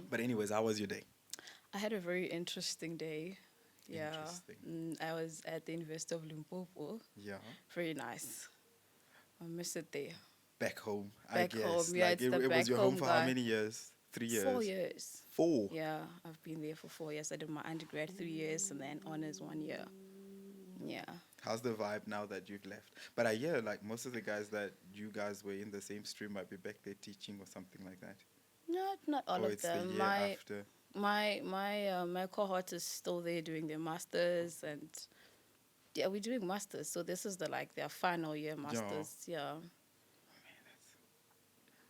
But anyways, how was your day? I had a very interesting day. Yeah. Interesting. I was at the University of Limpopo. Yeah. Very nice. I miss it there. Back home, I Back guess. home. Yeah, Like it's the it was back your home home for how guy. many years? 4 3 years? years. Four. Yeah, I've been there for 4 years. I did my undergrad 3 years and then honors 1 year. Yeah. How's the vibe now that you've left? But I hear like most of the guys that you guys were in the same stream might be back there teaching or something like that. Not all Or of it's the them. year after. My cohort is still there doing their masters, and yeah, we're doing masters. So this is their final year Yeah. masters. Yeah.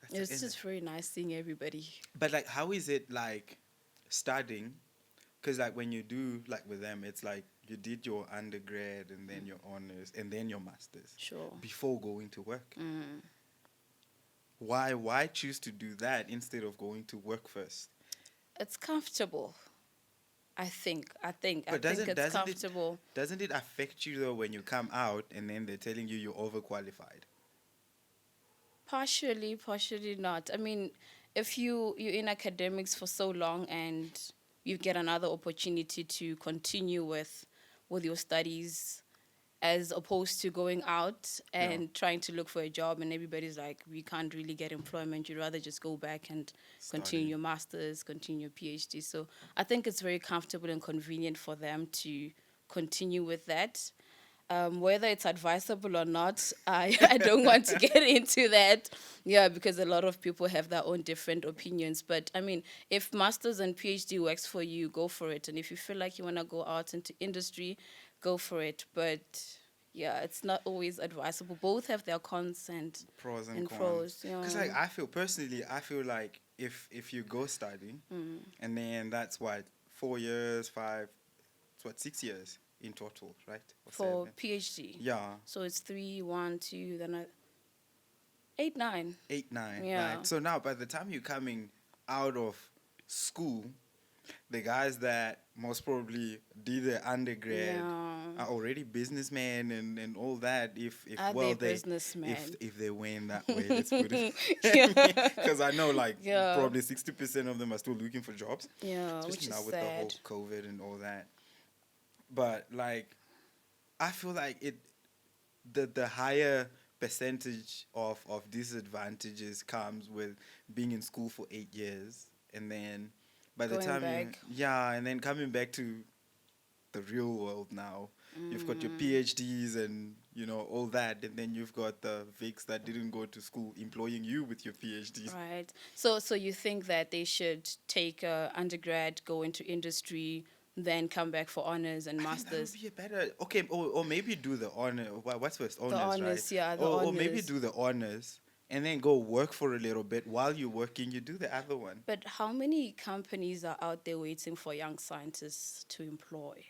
That's It's just very nice seeing everybody. But like, how is it like studying? Because like when you do like with them, it's like you did your undergrad and then your honors and then your masters Sure. before going to work. Mm. Why choose to do that instead of going to work first? It's comfortable. But I think it's comfortable. doesn't it affect you though when you come out and then they're telling you you're overqualified? Partially not. I mean, if you're in academics for so long and you get another opportunity to continue with your studies as opposed to going out and trying to look for a job and everybody's like, we can't really get employment, you'd rather just go back and continue Study. your masters, continue your PhD. So I think it's very comfortable and convenient for them to continue with that. Whether it's advisable or not, I don't want to get into that. Yeah, because a lot of people have their own different opinions. But I mean, if masters and PhD works for you, go for it. And if you feel like you want to go out into industry, go for it. But yeah, it's not always advisable. Both have their cons and Pros and and cons. pros. Yeah. Because like I feel like if you go study and then that's what 4 years, five, it's what 6 years in total, right? Or For 7. PhD. Yeah, So it's 3, 1, 2, then 8, 9. 8, 9. Yeah. Right. So now by the time you're coming out of school, the guys that most probably did their undergrad Yeah. are already businessmen and all that. If Are well they they businessmen? if they went that way, let's put it. Yeah. Because I know like Yeah. probably 60% of them are still looking for jobs, Yeah, which especially is now with the whole sad. COVID and all that. But like, I feel like the higher percentage of disadvantages comes with being in school for 8 years and then by the Going time back. and then coming back to the real world now. You've got your Mm. PhDs and all that, and then you've got the Vics that didn't go to school employing you with your PhDs. Right. So you think that they should take undergrad, go into industry, then come back for honors and I think that would masters? be a better okay, or maybe do the honor. What's first honors, The right? honors, yeah, the Or maybe honors. do the honors and then go work for a little bit while you're working. You do the other one. But how many companies are out there waiting for young scientists to employ?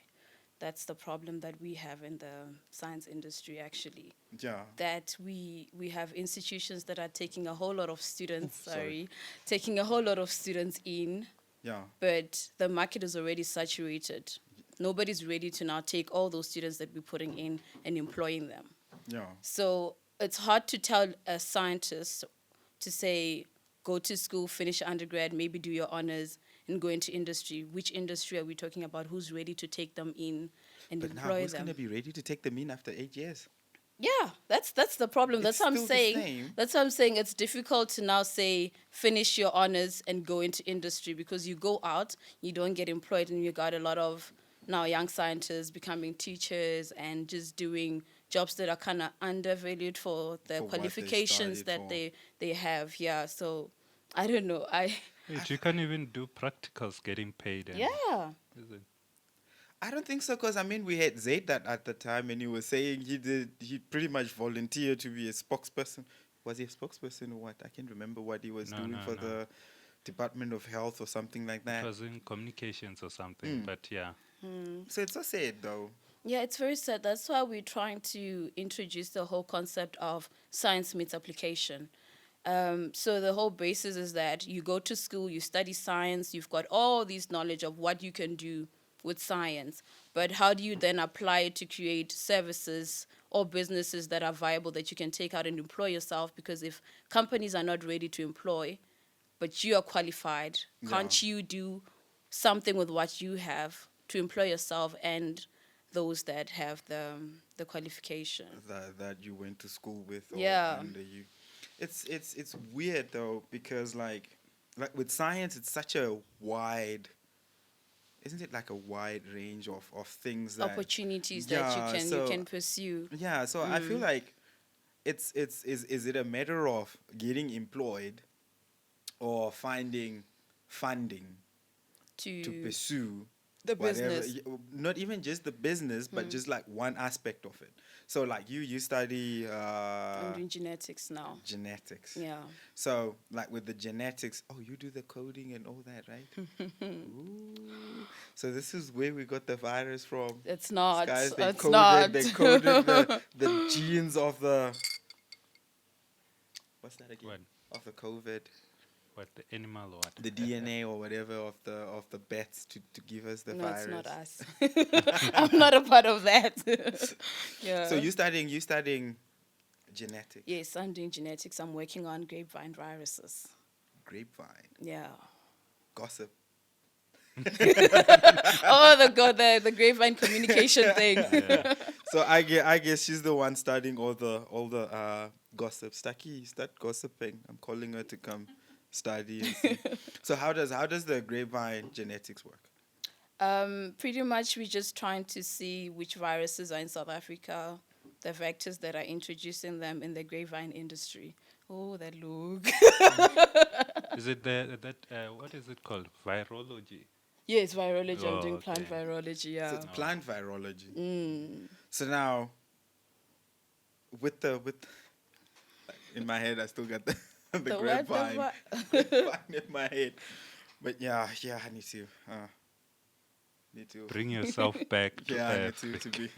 That's the problem that we have in the science industry, actually. Yeah. That we have institutions that are taking a whole lot of students, Sorry. taking a whole lot of students in, Yeah. but the market is already saturated. Nobody's ready to now take all those students that we're putting in and employing them. Yeah. So it's hard to tell a scientist to say, go to school, finish undergrad, maybe do your honors, and go into industry. Which industry are we talking about? Who's ready to take them in and But now employ who's them? gonna be ready to take them in after 8 years? Yeah, that's the problem. It's That's what I'm still the saying. same. That's what I'm saying. It's difficult to now say finish your honors and go into industry because you go out, you don't get employed, and you got a lot of now young scientists becoming teachers and just doing jobs that are kind of undervalued for the For what they qualifications studied that for. they have. Yeah, so I don't know. Wait, you can't even do practicals getting paid. Yeah. Is it? I don't think so, because I mean we had Zaid that at the time, and he was saying he pretty much volunteered to be a spokesperson. Was he a spokesperson or what? I can't remember what he was No, doing no, for no. the Department of Health or something like It that. was in communications or something, but yeah. So it's so sad though. Yeah, it's very sad. That's why we're trying to introduce the whole concept of science meets application. So the whole basis is that you go to school, you study science, you've got all this knowledge of what you can do with science, but how do you then apply it to create services or businesses that are viable that you can take out and employ yourself? Because if companies are not ready to employ, but you are qualified. Can't you do something with what you have to employ yourself and those that have the qualification? That you went to school with or Yeah. under you. It's weird though, because like with science it's such a wide, isn't it like a wide range of things that Opportunities that you can pursue. yeah, so I feel like is it a matter of getting employed or finding funding to To pursue the whatever, business. not even just the business, but just like one aspect of it. So like you study I'm doing genetics now. genetics. Yeah. So like with the genetics, oh, you do the coding and all that, right? Ooh. So this is where we got the virus from. It's not. Guys, It's not. they coded the genes of the, what's that again? What? Of the COVID, What, the animal or what? the DNA or whatever of the bats to give us the No, virus. it's not us. I'm not a part of that. Yeah. So you studying genetics, Yes, I'm doing genetics. I'm working on grapevine viruses. grapevine, Yeah. gossip. Oh, the grapevine communication thing. Yeah. So I guess she's the one studying all the gossip. Stucky, start gossiping. I'm calling her to come study. And see. So how does the grapevine genetics work? Pretty much, we're just trying to see which viruses are in South Africa, the vectors that are introducing them in the grapevine industry. Oh, that look. Is it what is it called? Virology? Yes, virology. I'm Oh, doing plant okay. virology. So Yeah. it's plant virology. Mm. So now, with in my head, I still got the The what? grapevine, grapevine in my head. But yeah, I need to. Bring yourself back to Yeah, I earth. need to be.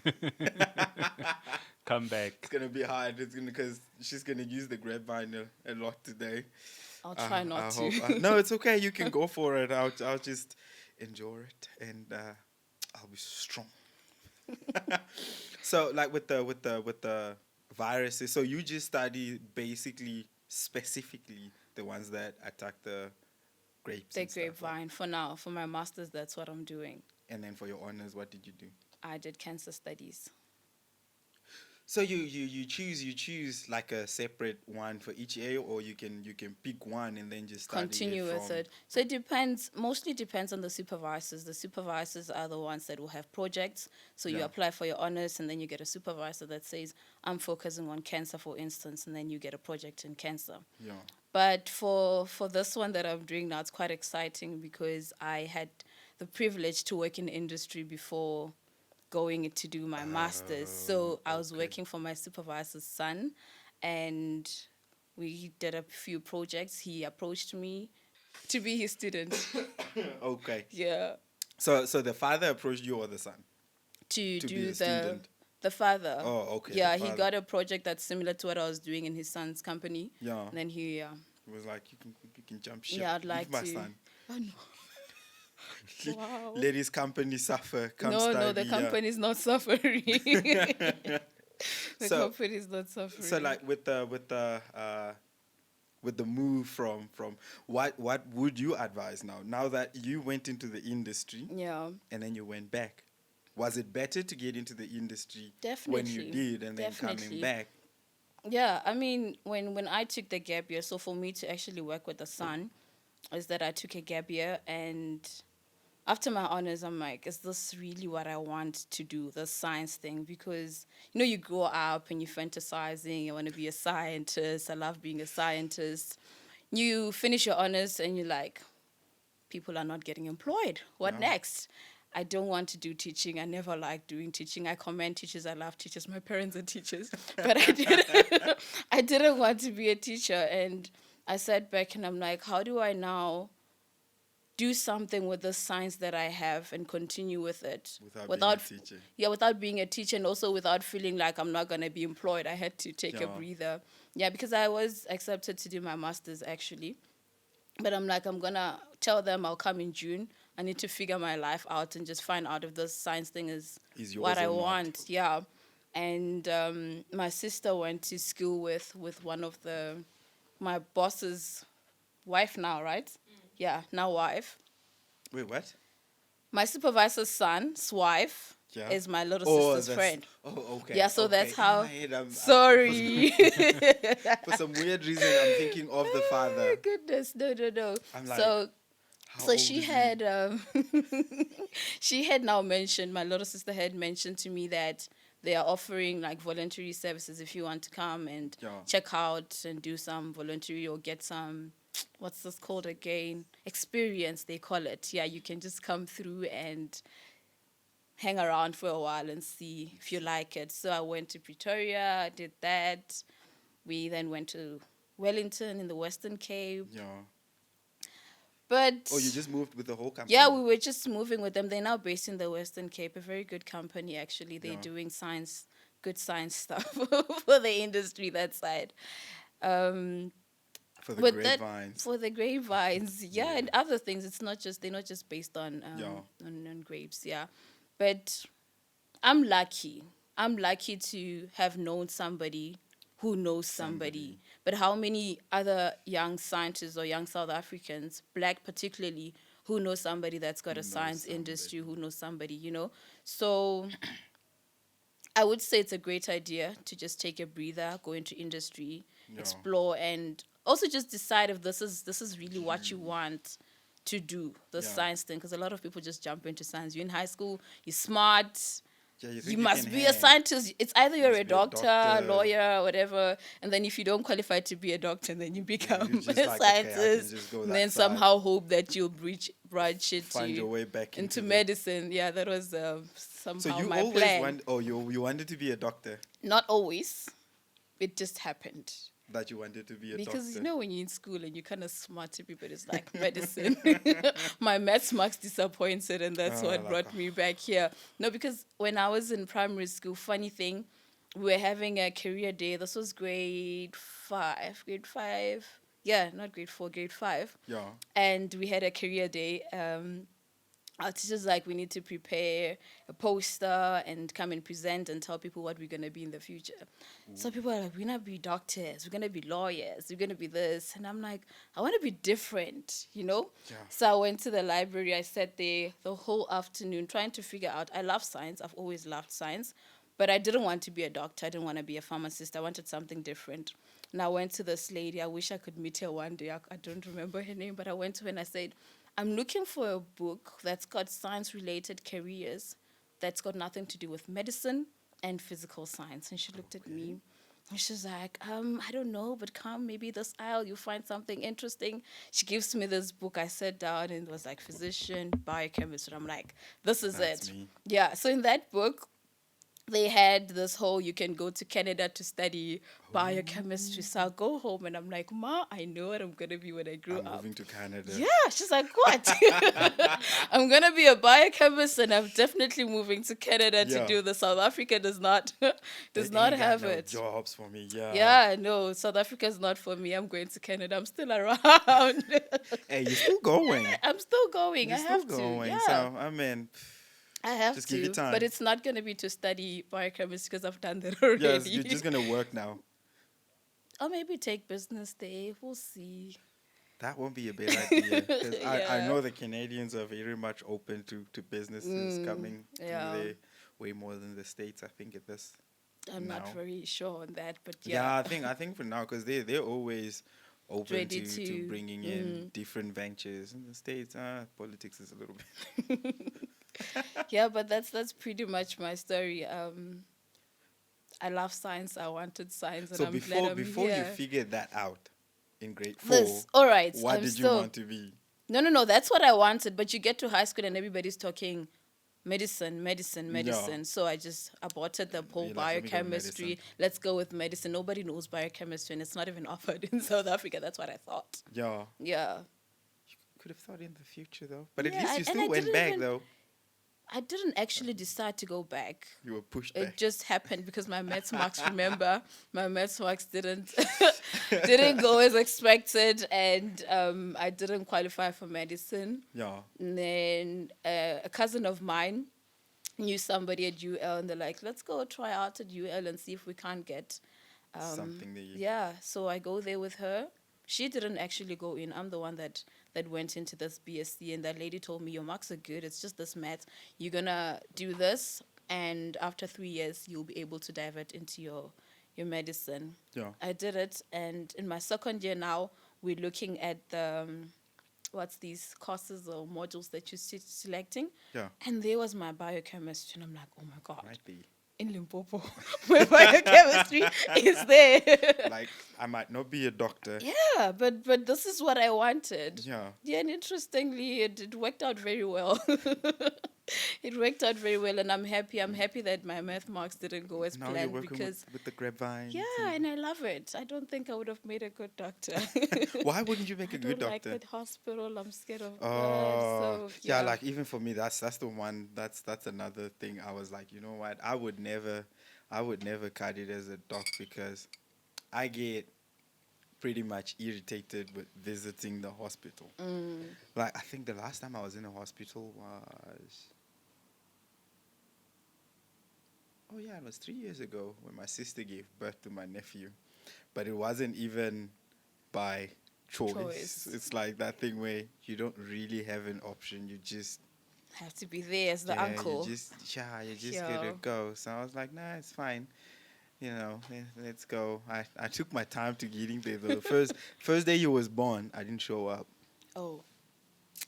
Come back. It's gonna be hard. It's gonna, because she's gonna use the grapevine a lot today. I'll try not I to. hope, no, it's okay. You can go for it. I'll just endure it, and I'll be strong. So, like with the viruses, so you just study basically specifically the ones that attack the grapes. The and stuff, right? grapevine. For now, for my master's, that's what I'm doing. And then for your honors, what did you do? I did cancer studies. So you choose like a separate one for each area, or you can pick one and then just study Continue it with from, it. So it depends, mostly depends on the supervisors. The supervisors are the ones that will have projects. So you Yeah. apply for your honors and then you get a supervisor that says, I'm focusing on cancer, for instance, and then you get a project in cancer. Yeah. But for this one that I'm doing now, it's quite exciting because I had the privilege to work in the industry before going to do my master's. So I was okay. working for my supervisor's son, and we did a few projects. He approached me to be his student. Okay. Yeah. So the father approached you or the son? To To be do a student. the father. Oh, okay. Yeah, the he father. got a project that's similar to what I was doing in his son's company. Yeah. And then he, It was like, you can jump ship. yeah, I'd Leave like my to. son. Oh, no. Wow. Let his company suffer. Come No, study. the yeah. company's not suffering. The So- company's not suffering. So like with the move from what would you advise now that you went into the industry Yeah, and then you went back? Was it better to get into the industry definitely. when you did and then coming Definitely. back? Yeah, I mean, when I took the gap year, so for me to actually work with the son, is that I took a gap year, and after my honors, I'm like, is this really what I want to do, the science thing? Because, you grow up and you're fantasizing, you want to be a scientist, I love being a scientist. You finish your honors and you're like, people are not getting employed. What Yeah. next? I don't want to do teaching. I never liked doing teaching. I commend teachers. I love teachers. My parents are teachers. But I didn't want to be a teacher. And I sat back and I'm like, how do I now do something with the science that I have and continue with it Without being a teacher. Yeah, without being a teacher, and also without feeling like I'm not going to be employed. I had to take a Yeah. breather. Yeah, because I was accepted to do my master's actually. But I'm like, I'm going to tell them I'll come in June. I need to figure my life out and just find out if this science thing is Is what yours I or not. want. Yeah. And my sister went to school with one of my boss's wife now, right? Yeah, now wife. Wait, what? My supervisor's son's wife Yeah. is my little Oh, sister's friend. okay. Yeah, so that's In my how. head, Sorry. for some weird reason, I'm thinking of the father. Goodness, no. I'm like, So how so old she is he? had she had now mentioned, my little sister had mentioned to me that they are offering like voluntary services if you want to come and Yeah. check out and do some voluntary or get some, what's this called again, experience they call it. Yeah, you can just come through and hang around for a while and see if you like it. So I went to Pretoria, did that. We then went to Wellington in the Western Cape. Yeah. But Oh, you just moved with the whole company? yeah, we were just moving with them. They're now based in the Western Cape, a very good company actually. They're Yeah. doing good science stuff for the industry that side. For the But grapevines. for the grapevines, yeah, and other things. They're not just based on Yeah. on grapes, yeah. But I'm lucky. I'm lucky to have known somebody who knows somebody. But how many other young scientists or young South Africans, black particularly, who know somebody that's got a science industry, who knows somebody, you know? So I would say it's a great idea to just take a breather, go into industry, Yeah. explore, and also just decide if this is really what you want to do, the Yeah. science thing. Because a lot of people just jump into science. You're in high school, you're smart, Yeah, you think must can be a hang. scientist. It's either you're must a be a doctor, doctor. lawyer, whatever, and then if you don't qualify to be a doctor, then you become you're just a like, okay, I can scientist, just go and that then side. somehow hope that you'll branch Find your way back into into medicine. Yeah, that was somehow So you my always plan. you wanted to be a doctor? Not always. It just happened. That you wanted to be a Because doctor? you know when you're in school and you're kind of smart to people, it's like medicine. My maths marks disappointed, and that's what brought me back here. No, because when I was in primary school, funny thing, we were having a career day. This was grade 5. Grade 5. Yeah, not grade 4, grade 5. Yeah. And we had a career day. Our teachers like, we need to prepare a poster and come and present and tell people what we're going to be in the future. So people are like, we're going to be doctors, we're going to be lawyers, we're going to be this. And I'm like, I want to be different, you know? Yeah. So I went to the library. I sat there the whole afternoon trying to figure out. I love science. I've always loved science. But I didn't want to be a doctor. I didn't want to be a pharmacist. I wanted something different. And I went to this lady. I wish I could meet her one day. I don't remember her name, but I went to her and I said, I'm looking for a book that's got science-related careers that's got nothing to do with medicine and physical science. And she looked at me and she's like, I don't know, but come, maybe this aisle, you'll find something interesting. She gives me this book. I sat down and it was like physician, biochemist. And I'm like, this is That's it. me. Yeah, so in that book, they had this whole, you can go to Canada to study biochemistry. So I'll go home and I'm like, Ma, I know what I'm going to be when I grow I'm up. moving to Canada. Yeah, she's like, what? I'm going to be a biochemist and I'm definitely moving to Canada to do this. South Africa does not They not ain't got have no it. jobs for me. Yeah. Yeah, no, South Africa is not for me. I'm going to Canada. I'm still around. Hey, you're still going. I'm still going. You're I still have going. to. Yeah. So I mean, I have just to, give it time. but it's not going to be to study biochemistry because I've done that already. yes, you're just gonna work now. Or maybe take business day. We'll see. That won't be a bad idea because I Yeah. know the Canadians are very much open to businesses coming through there way more than the States. I think at this. I'm now. not very sure on that, but Yeah, I think for now because they're always open Ready to to- bringing in different ventures. In the States, politics is a little bit. Yeah, but that's pretty much my story. I love science. I wanted science, and So I'm before glad I'm before you here. figured that out in grade 4, All right. what I'm did you still- want to be? No. That's what I wanted. But you get to high school and everybody's talking medicine. Yeah. So I aborted the whole You're like, let me go biochemistry. medicine. Let's go with medicine. Nobody knows biochemistry, and it's not even offered in South Africa. That's what I thought. Yeah, Yeah. could have thought in the future though. But at Yeah, least you and still I went didn't back even- though. I didn't actually decide to go back. You were pushed It back. just happened because my maths marks, remember, my maths marks didn't didn't go as expected, and I didn't qualify for medicine. Yeah. And then a cousin of mine knew somebody at UL, and they're like, let's go try out at UL and see if we can't get Something that you. yeah. So I go there with her. She didn't actually go in. I'm the one that went into this BSc, and that lady told me, your marks are good. It's just this math. You're gonna do this, and after 3 years, you'll be able to divert into your medicine. Yeah. I did it, and in my second year now, we're looking at the what's these courses or modules that you're selecting. Yeah. And there was my biochemistry, and I'm like, oh my god, Might be. in Limpopo, my biochemistry is there. Like, I might not be a doctor. Yeah, but this is what I wanted. Yeah. Yeah, and interestingly, it worked out very well. It worked out very well, and I'm happy. I'm happy that my math marks didn't go as Now you're planned working because with the grapevine. yeah, and I love it. I don't think I would have made a good doctor. Why wouldn't you make a I good don't like doctor? that hospital. I'm scared of blood. Oh, So yeah. Like even for me, that's the one. That's another thing. I was like, you know what? I would never cut it as a doc because I get pretty much irritated with visiting the hospital. Like I think the last time I was in a hospital was, oh yeah, it was 3 years ago when my sister gave birth to my nephew, but it wasn't even by choice. It's like that thing where you don't really have an option. You just have to be there as the uncle. You just gotta go. So I was like, nah, it's fine. You know, let's go. I took my time to getting there. The first day he was born, I didn't show up. Oh.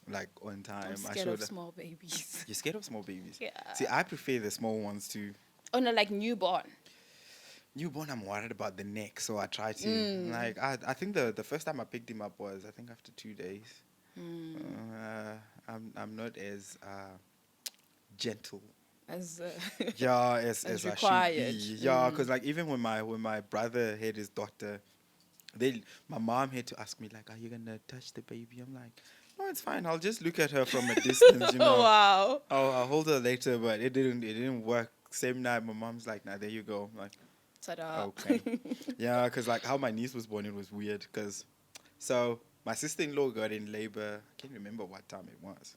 Like on time. I'm scared of small babies. You're scared of small babies? Yeah. See, I prefer the small ones too. Oh no, like newborn. Newborn, I'm worried about the neck, so I try to. Like, I think the first time I picked him up was, I think after 2 days. I'm not as gentle. As as I required. should be. Yeah, because like even when my brother had his daughter, my mom had to ask me like, "Are you gonna touch the baby?" I'm like, "No, it's fine. I'll just look at her from a distance, you know. Wow. I'll hold her later." But it didn't work. Same night, my mom's like, "Nah, there you go." I'm like, ta-da. okay. Yeah, because like how my niece was born, it was weird. Because so my sister-in-law got in labor. I can't remember what time it was.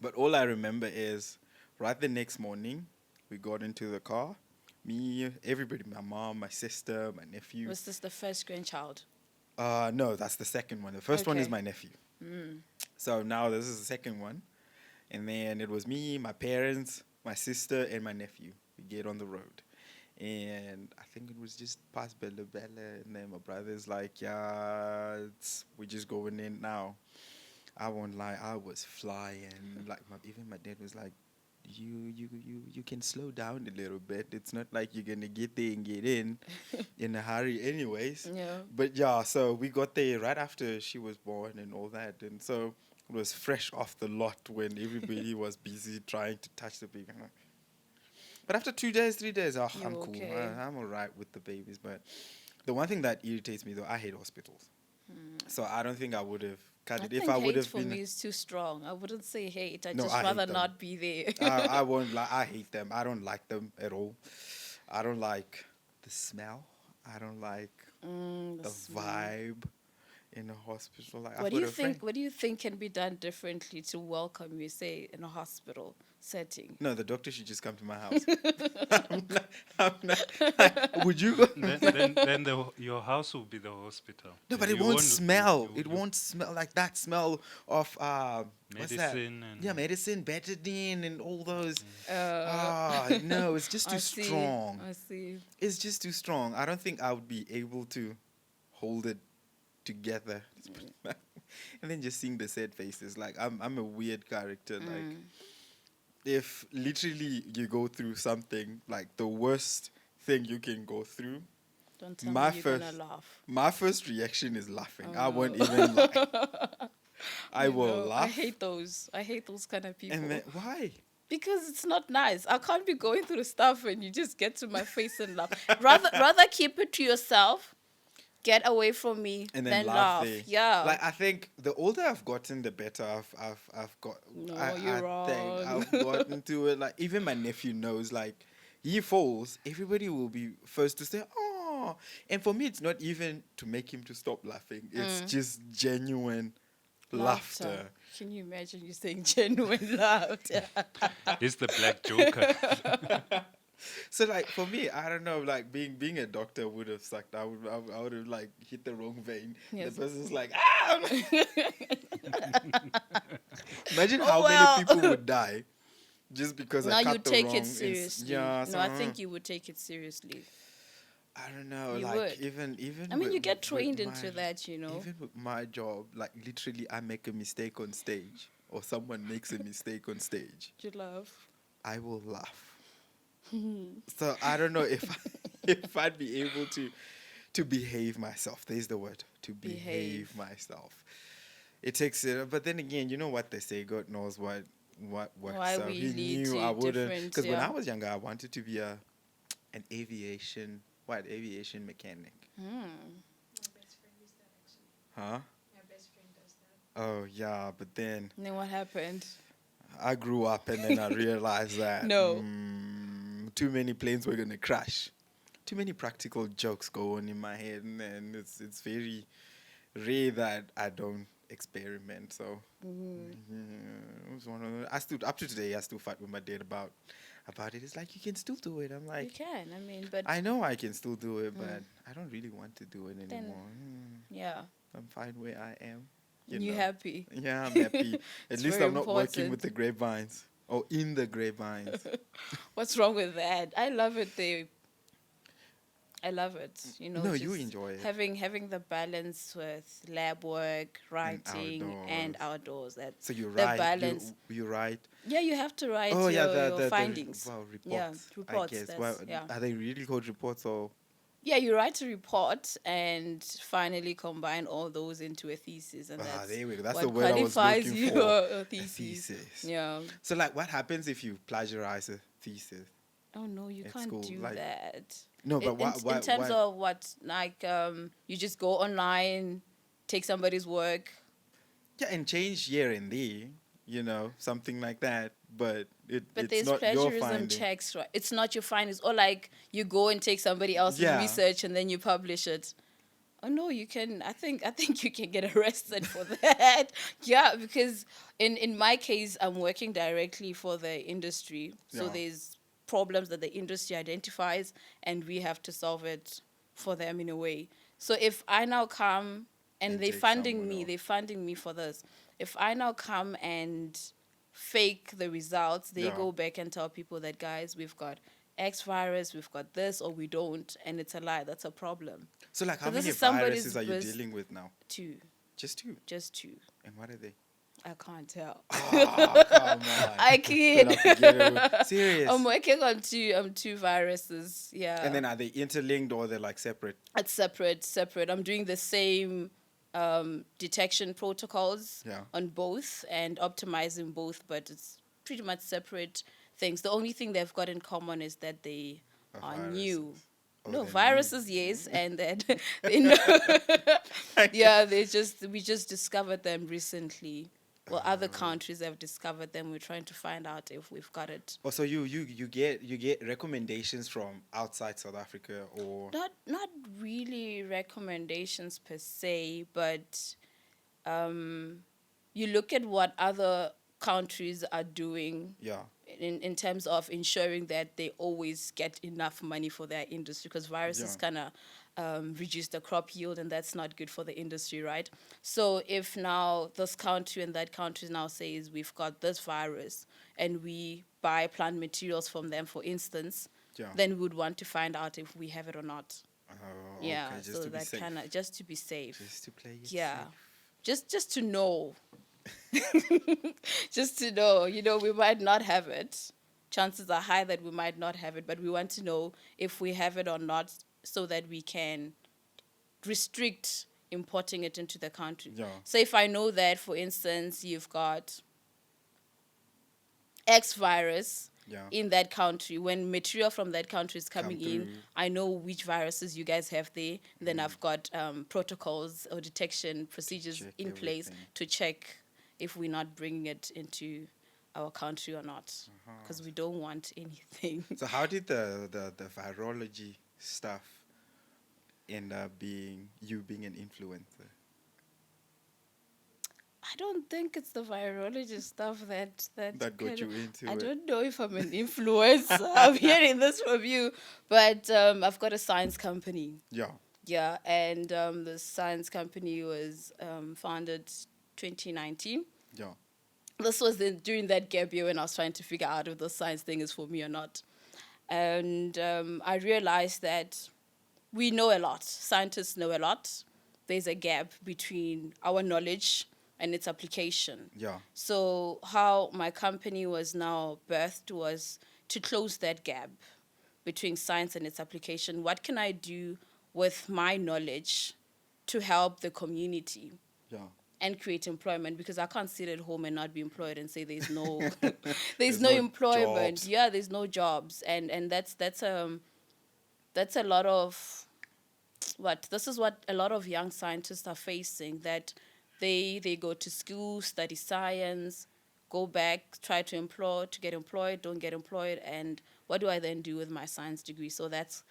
But all I remember is right the next morning, we got into the car. Me, everybody, my mom, my sister, my nephew. Was this the first grandchild? No, that's the second one. The first one is Okay. my nephew. So now this is the second one. And then it was me, my parents, my sister, and my nephew. We get on the road. And I think it was just past Bella Bella. And then my brother's like, yeah, we're just going in now. I won't lie, I was flying. Like even my dad was like, you can slow down a little bit. It's not like you're gonna get there and get in a hurry anyways. Yeah. But yeah, so we got there right after she was born and all that, and so it was fresh off the lot when everybody was busy trying to touch the baby. But after 2 days, 3 days, I'm cool. Okay. I'm all right with the babies. But the one thing that irritates me though, I hate hospitals. So I don't think I would have cut it if I would hate have for been. me is too strong. I wouldn't say hate. I'd No, just I hate rather them. not be there. I won't lie. I hate them. I don't like them at all. I don't like the smell. I don't like the vibe in a hospital. Like, What do you think? What do you think can be done differently to welcome you, say, in a hospital setting? No, the doctor should just come to my house. I'm not, would you? then your house will be the hospital. No, but And it you won't smell. you- It won't smell like that smell of what's that? Medicine and- Yeah, medicine, betadine, and all those. Uh, No, it's just too I see. strong. I see. It's just too strong. I don't think I would be able to hold it together. And then just seeing the sad faces, like I'm a weird character. Like if literally you go through something, like the worst thing you can go through, Don't tell my me you're first- gonna laugh. my first reaction is laughing. Oh, I won't no. even lie. I will know, laugh. I hate those. I hate those kind of people. And then why? Because it's not nice. I can't be going through stuff and you just get to my face and laugh. Rather keep it to yourself. Get away from me. And then laugh. laugh there. Yeah. Like I think the older I've gotten, the better I've got. No, I you're think wrong. I've gotten to it. Like even my nephew knows. Like he falls, everybody will be first to say, "Oh!" And for me, it's not even to make him to stop laughing. It's just genuine laughter. Can you imagine you saying genuine laughter? It's the black joker. So like for me, I don't know, like being a doctor would have sucked. I would have like hit the wrong vein. Yes. The person's like, ah! Imagine Oh, how many well. people would die just because Now I you cut the take wrong. it seriously. Yeah, No, so, I think you would take it seriously. I don't know, You like would. even I mean, with, you get with trained my, into that, you know. even with my job, like literally, I make a mistake on stage, or someone makes a mistake on stage, You love. I will laugh. So I don't know if if I'd be able to behave myself. There's the word, to behave myself. It takes it, but then again, you know what they say. God knows what works. Why So we he lead knew to I wouldn't. different, Because when yeah. I was younger, I wanted to be an aviation mechanic. My best friend is that actually. Huh? My best friend does that. Oh yeah, but then And then what happened? I grew up and then I realized that No. too many planes were gonna crash. Too many practical jokes go on in my head, and it's very rare that I don't experiment. So it was one of the, I still up to today I still fight with my dad about it. It's like you can still do it. I'm You like, can. I mean, but I know I can still do it, but I don't really want to do it Then- anymore. yeah. I'm fine where I am. You know. happy? Yeah, I'm happy. At It's least very I'm not working important. with the grapevines or in the grapevines. What's wrong with that? I love it. I love it. You know, No, just you enjoy it. having the balance with lab work, writing, and outdoors. That's So you the write. balance. You write. Yeah, you have to write Oh yeah, your the findings. reports. Yeah, reports. I guess. That's, Well, yeah. are they really called reports or? Yeah, you write a report and finally combine all those into a thesis, and that's There we go. That's what the word I was qualifies looking for. your A thesis. thesis. Yeah. So like, what happens if you plagiarize a thesis? Oh no, you At can't school, do like- that. No, but In terms of what, like, you just go online, take somebody's work. Yeah, and change here and there, something like that. But But it's there's not your plagiarism finding. checks, right? It's not your findings. Or like you go and take somebody else's Yeah. research and then you publish it. Oh no, you can. I think you can get arrested for that. Yeah, because in my case, I'm working directly for the industry, so Yeah. there's problems that the industry identifies, and we have to solve it for them in a way. So if I now come and And they're take funding someone me, else. they're funding me for this. If I now come and fake the results, they Yeah. go back and tell people that, guys, we've got X virus, we've got this, or we don't, and it's a lie. That's a problem. So like, how So this many is somebody's viruses are you bus- dealing with now? Two, Just two. just two. And what are they? I can't tell. Oh, come on. I Then can't. forget it. Serious. I'm working on two viruses. Yeah. And then are they interlinked or they're like separate? It's separate. I'm doing the same detection protocols Yeah. on both and optimizing both, but it's pretty much separate things. The only thing they've got in common is that they Are are new. Oh, No, they're viruses, yes, and that they know. Yeah, we just discovered them recently. Well, other countries have discovered them. We're trying to find out if we've got it. Oh, so you get recommendations from outside South Africa or Not really recommendations per se, but you look at what other countries are doing yeah. in terms of ensuring that they always get enough money for their industry, because viruses Yeah. kind of reduce the crop yield, and that's not good for the industry, right? So if now this country and that country now says we've got this virus and we buy plant materials from them, for instance, Yeah. then we would want to find out if we have it or not. Oh, Yeah, okay, just so to be that safe. kind of just to be safe. Just to play it Yeah, safe. just to know. Just to know, we might not have it. Chances are high that we might not have it, but we want to know if we have it or not, so that we can restrict importing it into the country. Yeah. So if I know that, for instance, you've got X virus Yeah. in that country, when material from that country is coming in, through. I know which viruses you guys have there. Then I've got protocols or detection procedures Check in place everything. to check if we're not bringing it into our country or not, because we don't want anything. So how did the virology stuff end up being an influencer? I don't think it's the virology stuff that That got kind you of. into I it? don't know if I'm an influencer. I'm hearing this from you, but I've got a science company. Yeah. Yeah, and the science company was founded 2019. Yeah. This was during that gap year when I was trying to figure out if the science thing is for me or not. And I realized that we know a lot. Scientists know a lot. There's a gap between our knowledge and its application. Yeah. So how my company was now birthed was to close that gap between science and its application. What can I do with my knowledge to help the community Yeah. and create employment? Because I can't sit at home and not be employed and say there's no there's There's no no employment. jobs. Yeah, there's no jobs. And that's a lot of what this is what a lot of young scientists are facing, that they go to school, study science, go back, try to get employed, don't get employed, and what do I then do with my science degree? So that's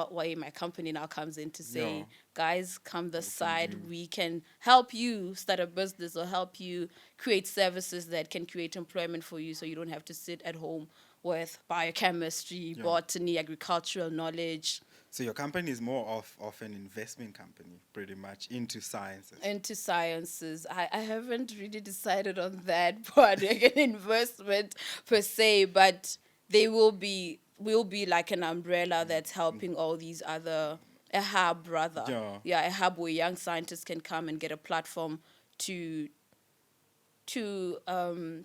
why my company now comes in to say, Yeah. guys, come this What can side, do? we can help you start a business or help you create services that can create employment for you, so you don't have to sit at home with biochemistry, Yeah. botany, agricultural knowledge. So your company is more of an investment company, pretty much, into sciences. Into sciences. I haven't really decided on that part, like an investment per se, but they will be like an umbrella that's helping all these other, a hub rather. Yeah. Yeah, a hub where young scientists can come and get a platform to to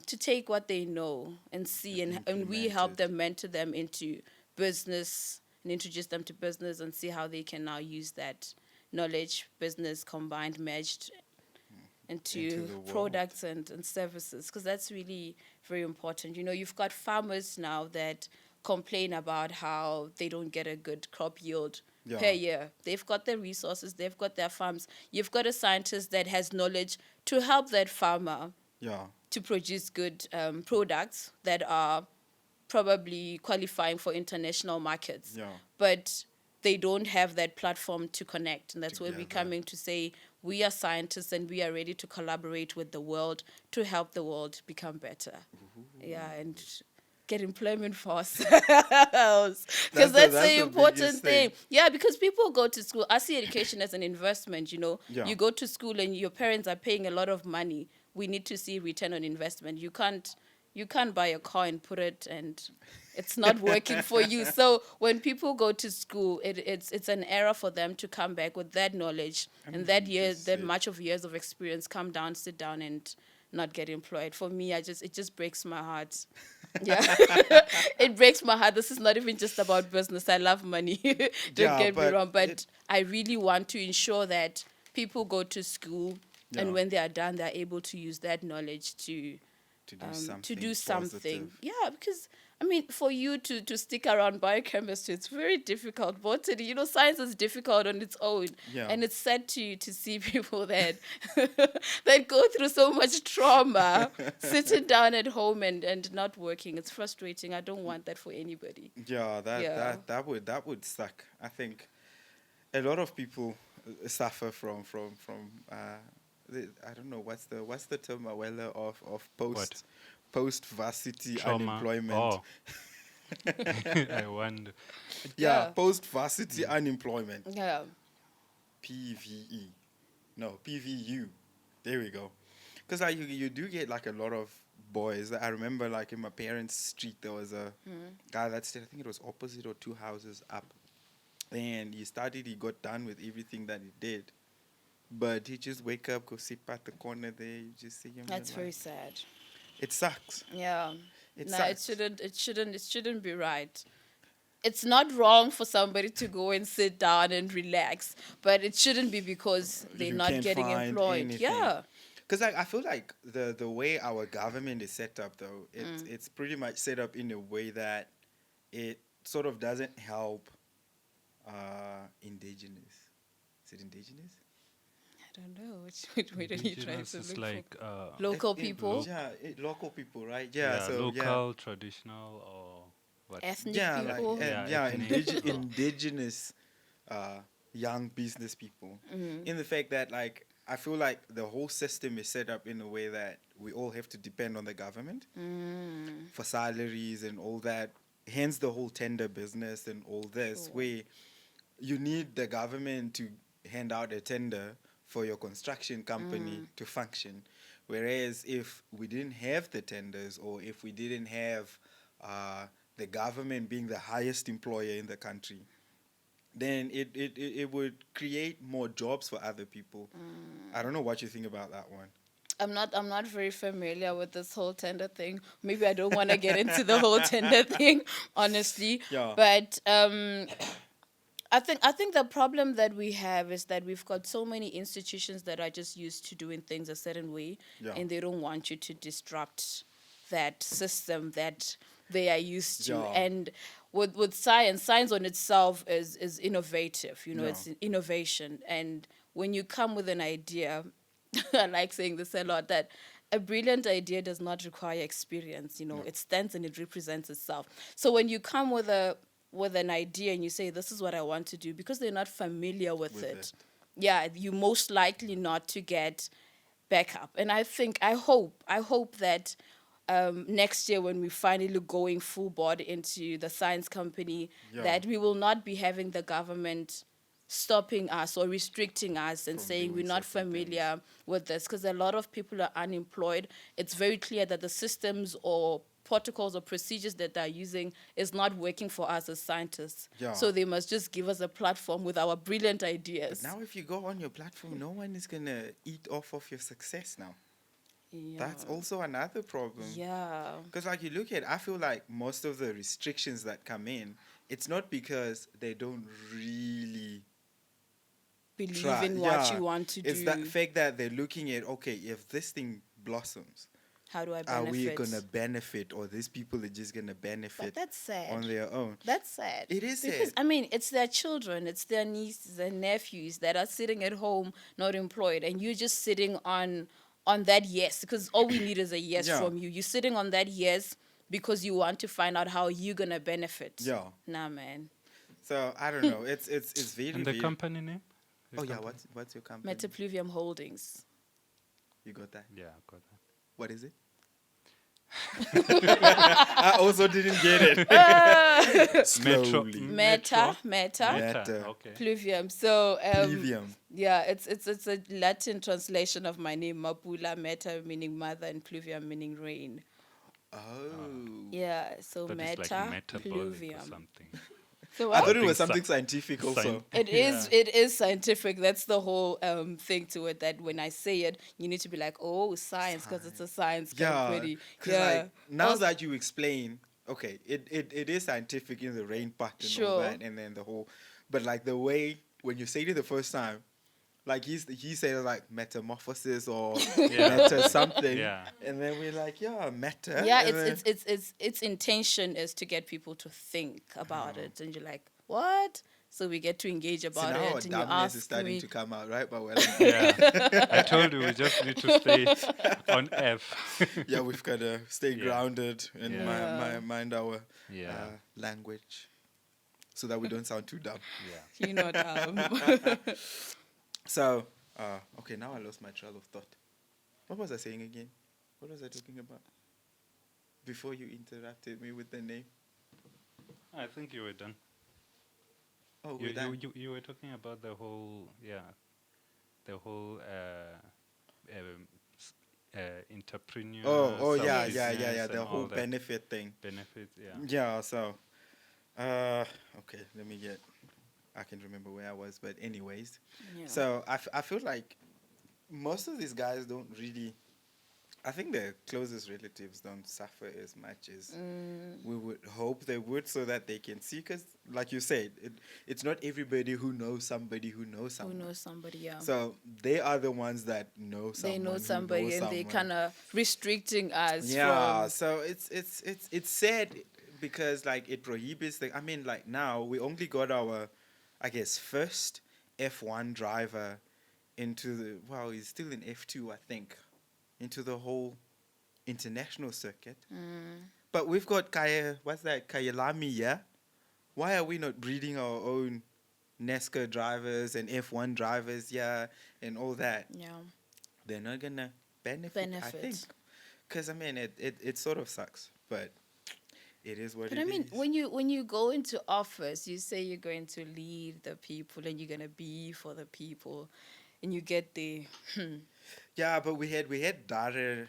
take what they know and see, and we Implement help it. them, mentor them into business and introduce them to business and see how they can now use that knowledge, business combined, merged Into into the world. products and services, because that's really very important. You know, you've got farmers now that complain about how they don't get a good crop yield Yeah. per year. They've got their resources, they've got their farms. You've got a scientist that has knowledge to help that farmer Yeah. to produce good products that are probably qualifying for international markets. Yeah. But they don't have that platform to connect. And that's where we're Together. coming to say we are scientists and we are ready to collaborate with the world to help the world become better. Yeah, and get employment for ourselves. Because that's that's the the important biggest thing. thing. Yeah, because people go to school. I see education as an investment, you know. Yeah. You go to school and your parents are paying a lot of money. We need to see return on investment. You can't buy a car and put it and it's not working for you. So when people go to school, it's an era for them to come back with that knowledge and that much of years of experience, come down, sit down and not get employed. For me, it just breaks my heart. Yeah. It breaks my heart. This is not even just about business. I love money. Don't Yeah, get me but wrong. But I really want to ensure that people go to school and Yeah. when they are done, they're able to use that knowledge to do something. positive. Yeah, because I mean, for you to stick around biochemistry, it's very difficult. Botany, you know, science is difficult on its own, Yeah. and it's sad to see people that that go through so much trauma, sitting down at home and not working. It's frustrating. I don't want that for anybody. Yeah, Yeah. that would suck. I think a lot of people suffer from I don't know what's the term Awela of post varsity Trauma. unemployment. Oh. I wonder. Yeah, Yeah. post varsity unemployment. Yeah. PVE. No, PVU. There we go. Because like you do get like a lot of boys. I remember like in my parents' street there was a guy that stayed, I think it was opposite or two houses up. And he got done with everything that he did. But he just wake up, go sit at the corner there, you just see him. That's and, very like, sad. it sucks. Yeah. It No, sucks. it shouldn't be right. It's not wrong for somebody to go and sit down and relax, but it shouldn't be because they're You not can't getting find employed. anything. Yeah. Because I feel like the way our government is set up, though, it's pretty much set up in a way that it sort of doesn't help indigenous. Is it indigenous? I don't know. Which way are you trying Indigenous to is look like for? Local people, Yeah, local people, right? Yeah, so local, traditional, or what? ethnic yeah, people. Yeah, ethnic. indigenous young business people. In the fact that like I feel like the whole system is set up in a way that we all have to depend on the government for salaries and all that. Hence the whole tender business and all this, Sure. where you need the government to hand out a tender for your construction company to function. Whereas if we didn't have the tenders, or if we didn't have the government being the highest employer in the country, then it would create more jobs for other people. I don't know what you think about that one. I'm not very familiar with this whole tender thing. Maybe I don't want to get into the whole tender thing, honestly. Yeah. But I think the problem that we have is that we've got so many institutions that are just used to doing things a certain way, Yeah. and they don't want you to disrupt that system that they are used to. Yeah. And with science on itself is innovative. You know, Yeah. it's innovation. And when you come with an idea, I like saying this a lot, that a brilliant idea does not require experience. You know, it stands and it represents itself. So when you come with an idea and you say, this is what I want to do, because they're not familiar with it, yeah, you most likely not to get backup. And I hope that next year, when we finally going full board into the science company, Yeah. that we will not be having the government stopping us or restricting us and From saying we're doing not certain things. familiar with this, because a lot of people are unemployed. It's very clear that the systems or protocols or procedures that they're using is not working for us as scientists. Yeah. So they must just give us a platform with our brilliant But ideas. now if you go on your platform, no one is going to eat off of your success now. Yeah. That's also another problem. Yeah. Because like you look at, I feel like most of the restrictions that come in, it's not because they don't really Believe try. in what Yeah, you want to it's do. that fact that they're looking at, okay, if this thing blossoms, How do I benefit? are we going to benefit, or these people are just going to But benefit that's sad. on their own? That's sad. It is Because, sad. I mean, it's their children, it's their nieces and nephews that are sitting at home not employed, and you're just sitting on that yes, because all we need is a yes Yeah. from you. You're sitting on that yes because you want to find out how you're going to benefit. Yeah. Nah, man. So I don't know. It's very, And the very. company name? The Oh yeah, company? what's your company? Pluviam Holdings. You got that? Yeah, I got that. What is it? I also didn't get it. Slowly. Meta. Meta. Okay. Pluviam. So, Pluviam. yeah, it's a Latin translation of my name, Mmapula, Meta meaning mother, and Pluviam meaning rain. Oh. Yeah, so That is Meta, like metabolic or Pluviam. something. So I what? thought it was Something something scientific also. It is scientific. That's the whole thing to it. That when I say it, you need to be like, oh, science, because it's a science Yeah. company. Because Yeah. like now Also- that you explain, okay, it is scientific in the rain part and all Sure. that, and then the whole, but like the way when you say it the first time, like he said it like metamorphosis or Yeah. meta something, Yeah. and then we're like, yeah, meta. yeah, and then- its intention is to get people to think about it, and you're like, what? So we get to engage so about now our it, and you dumbness is ask starting me. to come out, right? But we're like, Yeah. I told you we just need to stay on F. yeah, we've got to stay Yeah. grounded and Yeah. mind our Yeah. language, so that we don't sound too dumb. Yeah. You know, So, okay, now I lost my trail of thought. What was I saying again? What was I talking about? Before you interrupted me with the name. I think you were done. Oh, we're done. You were talking about the whole entrepreneur. Oh, yeah, self-business the and whole all that benefit thing. benefits. Yeah. Yeah, so, okay, I can remember where I was, but anyways. yeah. So, I feel like most of these guys don't really, I think their closest relatives don't suffer as much as we would hope they would, so that they can see, because like you said, it's not everybody who knows somebody who knows Who someone. knows somebody? Yeah. So they are the ones that know someone. They know who somebody, knows and they someone. kind of restricting us. Yeah, From, so it's sad because like it prohibits I mean, like now we only got our, I guess, first F1 driver into the, he's still in F2, I think, into the whole international circuit. But we've got Kayalami, yeah? Why are we not breeding our own NASCAR drivers and F1 drivers, yeah, and all that, Yeah. they're not gonna benefit. I think, Benefit. because I mean, it sort of sucks, but it is what But it I mean, is. when you go into office, you say you're going to lead the people and you're gonna be for the people, and you get the Yeah, but we had Darren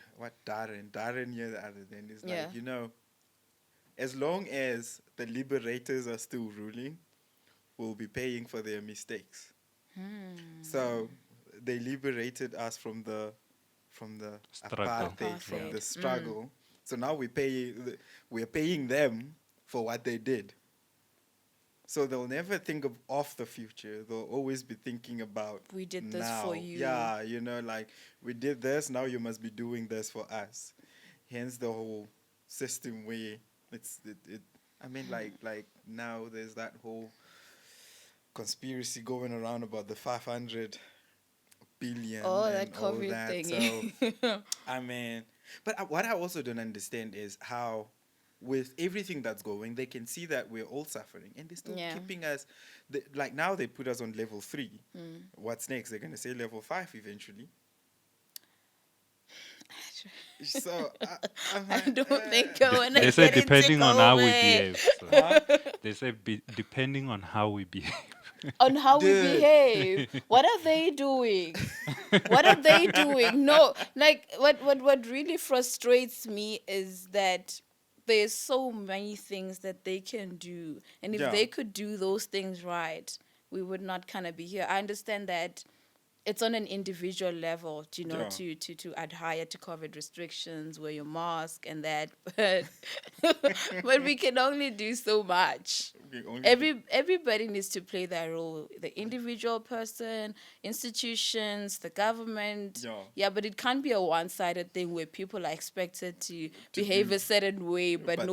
here the other day. And it's yeah. like, as long as the liberators are still ruling, we'll be paying for their mistakes. So they liberated us from the Struggle. apartheid, from Apartheid. the struggle. So now we're paying them for what they did. So they'll never think of the future. They'll always be thinking about We did this now. for you. Yeah, like we did this, now you must be doing this for us. Hence the whole system where I mean, like now there's that whole conspiracy going around about the 500 billion Oh, and that all COVID that. thing. So I mean, but what I also don't understand is how, with everything that's going, they can see that we're all suffering, and they're still Yeah. keeping us. Like now, they put us on level 3. What's next? They're gonna say level 5 eventually. So I'm I like, don't think I wanna They say get into depending on how we COVID. behave. So. huh? They say depending on how we behave. On how we Dude. behave. What are they doing? What are they doing? No, like what really frustrates me is that there's so many things that they can do, and if Yeah. they could do those things right, we would not kind of be here. I understand that it's on an individual level, Yeah. to adhere to COVID restrictions, wear your mask and that, but but we can only do so much. We only Everybody needs to play their role. The individual person, institutions, the government. Yeah. But it can't be a one-sided thing where people are expected to behave do- a certain way, but but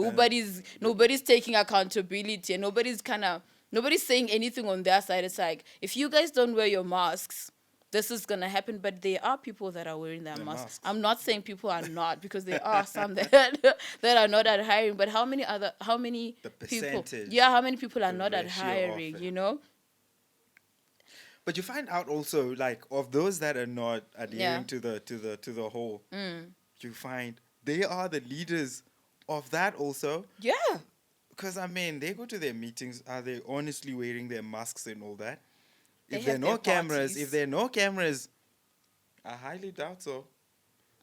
nobody's taking accountability, and nobody's saying anything on their side. It's like, if you guys don't wear your masks, this is gonna happen. But there are people that are wearing their masks. I'm not saying people are not, because there are some that that are not adhering. But how many The people? percentage, Yeah, how many people are the not ratio of adhering? it. But you find out also, like, of those that are not adhering Yeah. to the whole, you find they are the leaders of that also. Yeah. Because I mean, they go to their meetings. Are they honestly wearing their masks and all that? They If there are have no their cameras, parties. I highly doubt so.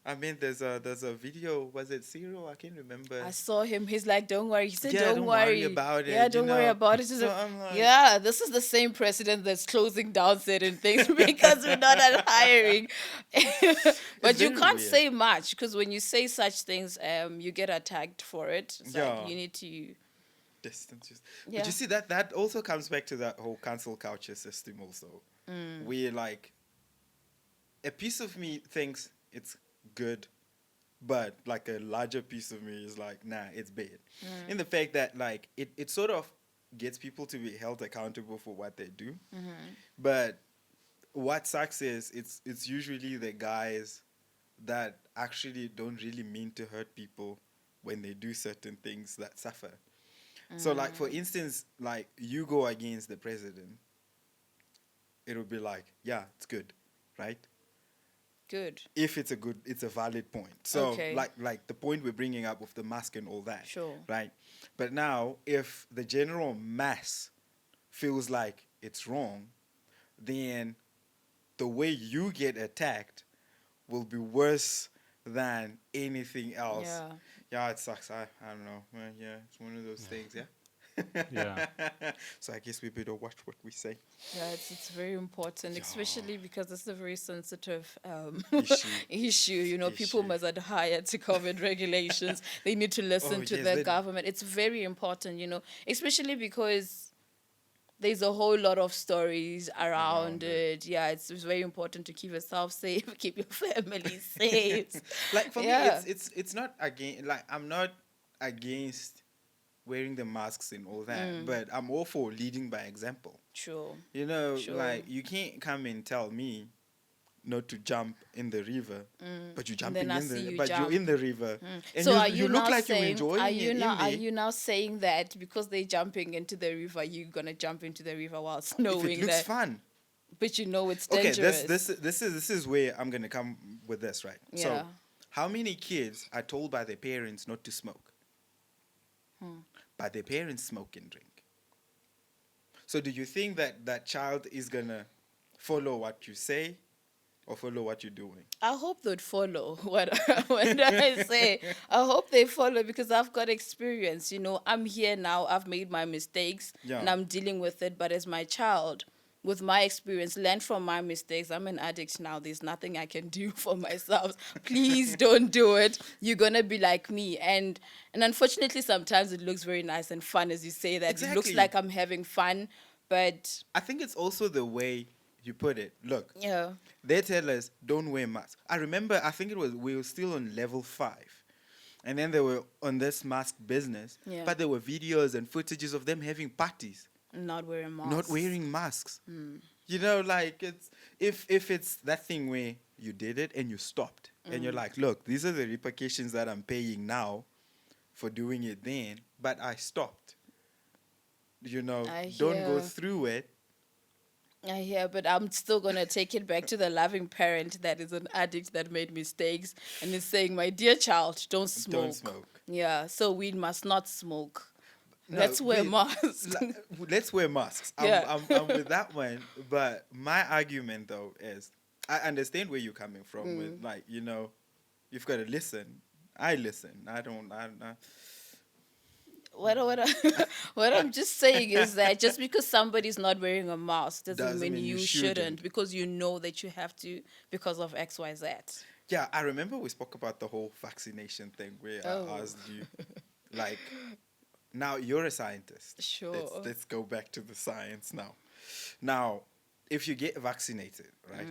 I mean, there's a video. Was it Cyril? I can't remember. I saw him. He's like, "Don't worry." He said, Yeah, "Don't worry about it. Yeah, don't worry about it." So I'm like, Yeah, this is the same president that's closing down certain things because we're not hiring. But you very can't weird. say much, because when you say such things, you get attacked for it. It's Yeah. like you need to. distance. Yeah. But you see that also comes back to that whole cancel culture system also. Where like a piece of me thinks it's good, but like a larger piece of me is like, nah, it's bad. In the fact that like it sort of gets people to be held accountable for what they do. But what sucks is it's usually the guys that actually don't really mean to hurt people when they do certain things that suffer. So like for instance, like you go against the president, it'll be like, yeah, it's good, right? Good. If it's a valid point. So Okay. like the point we're bringing up with the mask and all that. Sure. Right. But now if the general mass feels like it's wrong, then the way you get attacked will be worse than anything else. Yeah. Yeah, it sucks. I don't know. Well, yeah, it's one of those things, yeah. Yeah. So I guess we better watch what we say. Yeah, it's very important, Yeah. especially because it's a very sensitive Issue. issue. People Issue. must adhere to COVID regulations. They need to listen Oh, to yes, their they- government. It's very important, especially because there's a whole lot of stories around it. Yeah, it's very important to keep yourself safe, keep your family safe. Like for Yeah. me, it's not against. Like I'm not against wearing the masks and all that, but I'm all for leading by example. Sure. Sure. Like you can't come and tell me not to jump in the river, but you're jumping then I in see the, you but jump. you're in the river, and So are you you look now like you're saying? enjoying Are it you in now? Are there. you now saying that because they're jumping into the river, you're gonna jump into the river whilst If knowing it looks that? fun. But you know it's Okay, dangerous. this is where I'm gonna come with this, right? Yeah. So, how many kids are told by their parents not to smoke? But their parents smoke and drink. So, do you think that that child is gonna follow what you say, or follow what you're doing? I hope they'd follow what I say. I hope they follow because I've got experience. You know, I'm here now. I've made my mistakes Yeah. and I'm dealing with it. But as my child, with my experience, learn from my mistakes. I'm an addict now. There's nothing I can do for myself. Please don't do it. You're gonna be like me. And unfortunately, sometimes it looks very nice and fun as you say that. It looks Exactly. like I'm having fun, but I think it's also the way you put it. Look, yeah. they tell us don't wear masks. I remember, I think it was, we were still on level 5. And then they were on this mask business. Yeah. But there were videos and footages of them having parties, Not wearing masks. not wearing masks. You know, like it's if it's that thing where you did it and you stopped and you're like, look, these are the repercussions that I'm paying now for doing it then, but I stopped. You know, I don't go hear. through it. I hear, but I'm still gonna take it back to the loving parent that is an addict that made mistakes and is saying, "My dear child, don't smoke." Don't smoke. Yeah, so we must not smoke. No, Let's wear we- masks. Let's wear masks. Yeah. I'm with that one. But my argument, though, is I understand where you're coming from with, like, you know, you've got to listen. I listen. I don't. What I'm just saying is that just because somebody's not wearing a mask doesn't mean you you shouldn't, because you know that you have to because of X, Y, Z. Yeah, I remember we spoke about the whole vaccination thing where Oh. I asked you, like, now you're a scientist. Sure. Let's go back to the science now. Now, if you get vaccinated, right,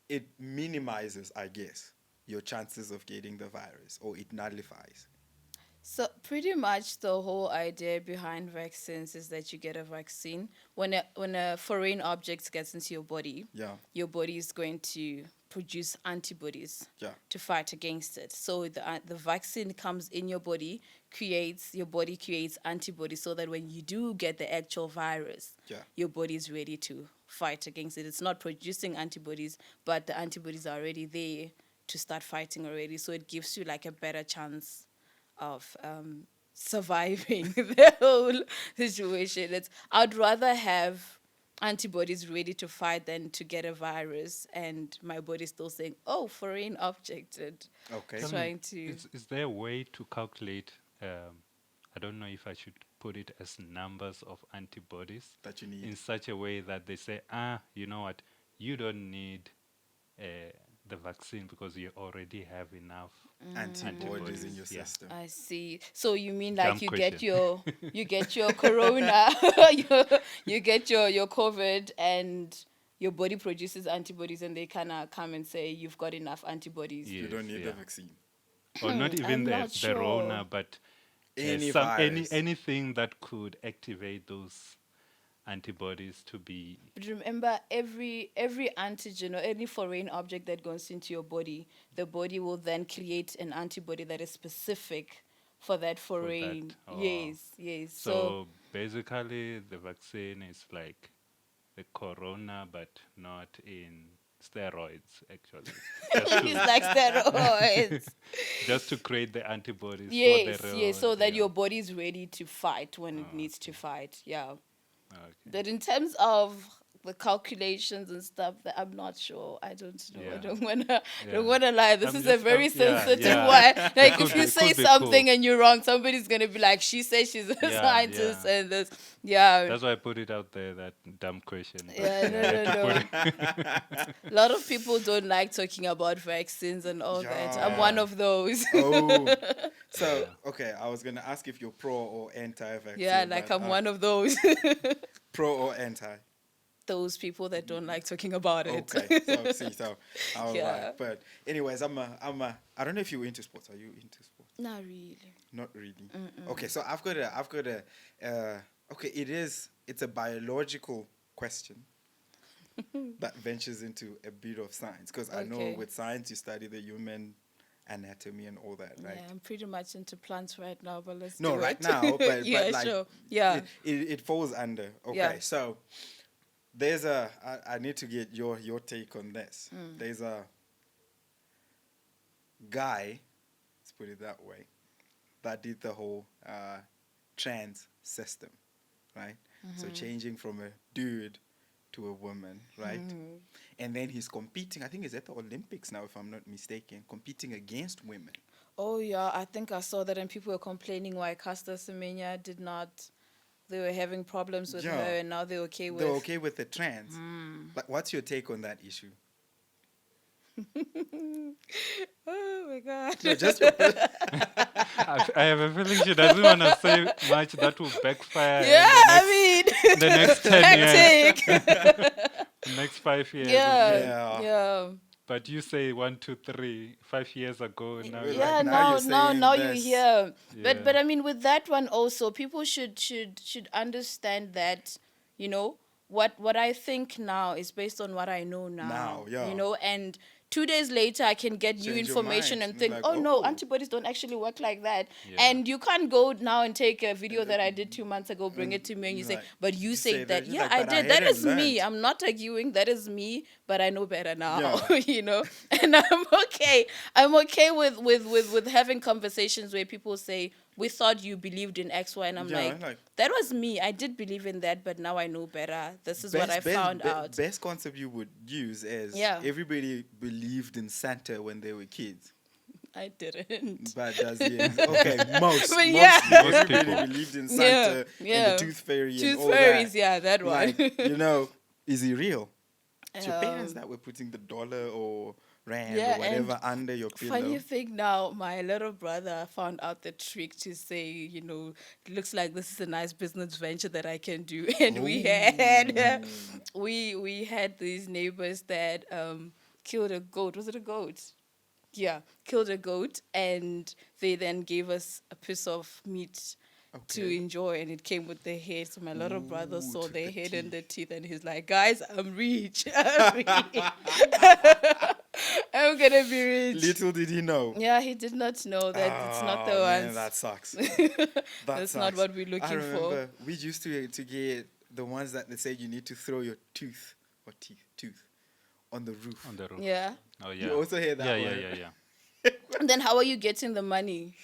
it minimizes, I guess, your chances of getting the virus, or it nullifies. So pretty much the whole idea behind vaccines is that you get a vaccine when a foreign object gets into your body. Yeah. Your body is going to produce antibodies Yeah. to fight against it. So the vaccine comes in your body, your body creates antibodies so that when you do get the actual virus, Yeah. your body is ready to fight against it. It's not producing antibodies, but the antibodies are already there to start fighting already. So it gives you like a better chance of surviving the whole situation. I'd rather have antibodies ready to fight than to get a virus and my body's still saying, "Oh, foreign object," and Okay. Tell me, trying to. is there a way to calculate? I don't know if I should put it as numbers of antibodies That you need. in such a way that they say, you know what, you don't need the vaccine because you already have enough Antibodies in your yeah. system. I see. So you mean like Dumb you question. get your corona, you get your COVID, and your body produces antibodies, and they kind of come and say you've got enough antibodies. Yeah. You don't need the yeah. vaccine. Or not even I'm the not sure. Rona, but Any virus. anything that could activate those antibodies to be But remember, every antigen or any foreign object that goes into your body, the body will then create an antibody that is specific for that foreign. Oh. Yes. So basically, the vaccine is like the corona, but not in steroids, actually. It's like steroids. Just to create the antibodies Yes, for the yes, so that yeah. your body is ready to fight when it needs to fight. Yeah. Okay. But in terms of the calculations and stuff, that I'm not sure. I don't know. I Yeah. don't wanna lie. This I'm is a just- very yeah, sensitive yeah. one. Like Could if you be- say could be something cool. and you're wrong, somebody's gonna be like, she says she's a Yeah, scientist yeah. and this. Yeah. That's why I put it out there, that dumb question. but Yeah, no. A lot of people don't like talking about vaccines and all that. I'm Yeah. one of those. Oh. So, okay, I was going to ask if you're pro or anti-vaccine. Yeah, like but, I'm one of those. Pro or anti? Those people that don't like talking about it. Okay, so I was Yeah. like, but anyways, I don't know if you're into sports. Are you into sports? Not really. Not really. Okay, so I've got a, okay, it's a biological question. that ventures into a bit of science? Because I know Okay. with science you study the human anatomy and all that, right? Yeah, I'm pretty much into plants right now, but let's No, do right it. now, but Yeah, like sure. Yeah. it falls under. Okay, Yeah. so there's a I need to get your take on this. There's a guy, let's put it that way, that did the whole trans system, right? So changing from a dude to a woman, right? And then he's competing. I think he's at the Olympics now, if I'm not mistaken, competing against women. Oh yeah, I think I saw that, and people were complaining why Caster Semenya did not. They were having problems with Yeah. her, and now they're okay with. They're okay with the trans. Like, what's your take on that issue? Oh my god. No, just your I have a feeling she doesn't want to say much that will backfire. Yeah, in the next 10 years, hectic. next 5 years. Yeah, yeah. But you say 1, 2, 3, 5 years ago. Now Like, Yeah, now you're saying now you this. hear. Yeah. But I mean, with that one also, people should understand that, you know, what I think now is based on what I know now. Now, yeah. You know, and 2 days later I can get new Change your information mind and think, like, oh no, oh. antibodies don't actually work like that. Yeah. And you can't go now and take a video that I did 2 months ago, bring it to me, and you say, like, but you say said that. that. You're Yeah, like, I "But I did. That hadn't is me. learned." I'm not arguing. That is me, but I know better now. Yeah. You know, and I'm okay. I'm okay with having conversations where people say, we thought you believed in X, Y, and I'm Yeah, like, that was me. I did believe in that, but now I know better. This is what I found out. Best concept you would use is Yeah. everybody believed in Santa when they were kids. I didn't. But does he? Okay, most. But yeah. Most Everybody people. believed in Santa yeah. and the Tooth Fairy and Tooth all fairies, that. yeah, that one. Like, you know, is he real? It's your parents Um, that were putting the dollar or rand Yeah, or whatever and under your pillow. Funny thing now, my little brother found out the trick to say, you know, looks like this is a nice business venture that I can do. And we had we had these neighbors that killed a goat. Was it a goat? Yeah, killed a goat, and they then gave us a piece of meat to Okay. enjoy, and it came with the head. So my little brother saw took the the head and the teeth. teeth, and he's like, "Guys, I'm rich. I'm rich. I'm gonna be rich." Little did he know. Yeah, he did not know that it's not the Oh, man, ones. that sucks. That's not what we're I looking for. remember we used to get the ones that they said you need to throw your tooth on the roof. On the roof. Yeah. Oh, yeah. You also hear that yeah, one? yeah. And then how are you getting the money?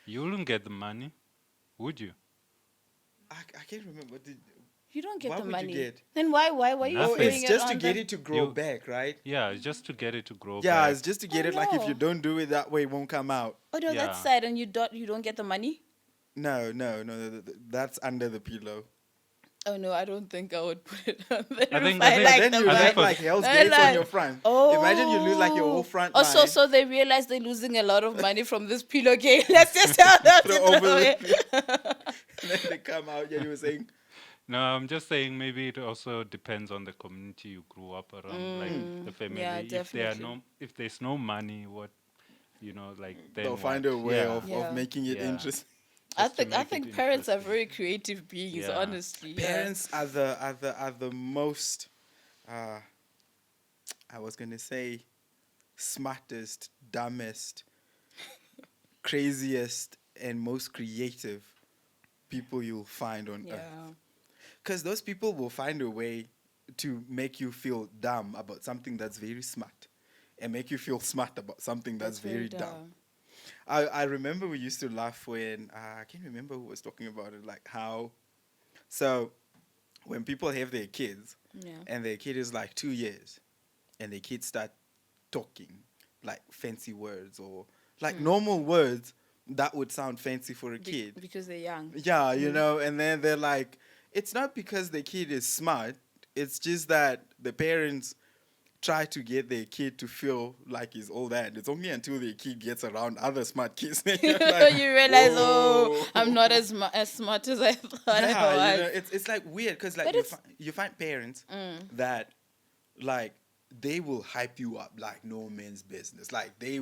You wouldn't get the money, would you? I can't remember. You don't get Why the would you money. get? Then why are you Nothing. Oh, throwing it's it just on to get the- it to grow You- back, right? Yeah, it's just to get it to grow Yeah, back. it's just to get Oh, it. Like if you no. don't do it that way, it won't come out. Oh no, Yeah. that's sad, and you don't get the money. No, that's under the pillow. Oh no, I don't think I would put it on the I roof. think- I I think- like Then the you I have think money. like Hell's I Gates on like- your front. Oh. Imagine you lose like your whole front Oh, line. so they realize they're losing a lot of money from this pillow game. Let's just tell them to Throw throw over it. and then they come out. Yeah, you were saying. No, I'm just saying maybe it also depends on the community you grew up around, like the family. Yeah, If if there's no money, what, like then They'll what? find a way Yeah. of making it Yeah. interesting. I Just to think make it parents are interesting. very creative beings. Yeah. Honestly, yeah. Parents are the most. I was gonna say, smartest, dumbest, craziest, and most creative people you'll find on earth. Yeah. Because those people will find a way to make you feel dumb about something that's very smart, and make you feel smart about something that's very dumb. I remember we used to laugh when I can't remember who was talking about it, like how. So, when people have their kids, Yeah. and their kid is like 2 years, and their kids start talking like fancy words or like normal words that would sound fancy for a kid. Because they're young. Yeah, you know, and then they're like, it's not because the kid is smart, it's just that the parents try to get their kid to feel like he's all that. It's only until the kid gets around other smart kids that you're like, You realize, "Whoa." oh, I'm not as smart as I thought I Yeah, was. you know, it's like weird because like But you, it's- you find parents that like they will hype you up like no man's business. Like they're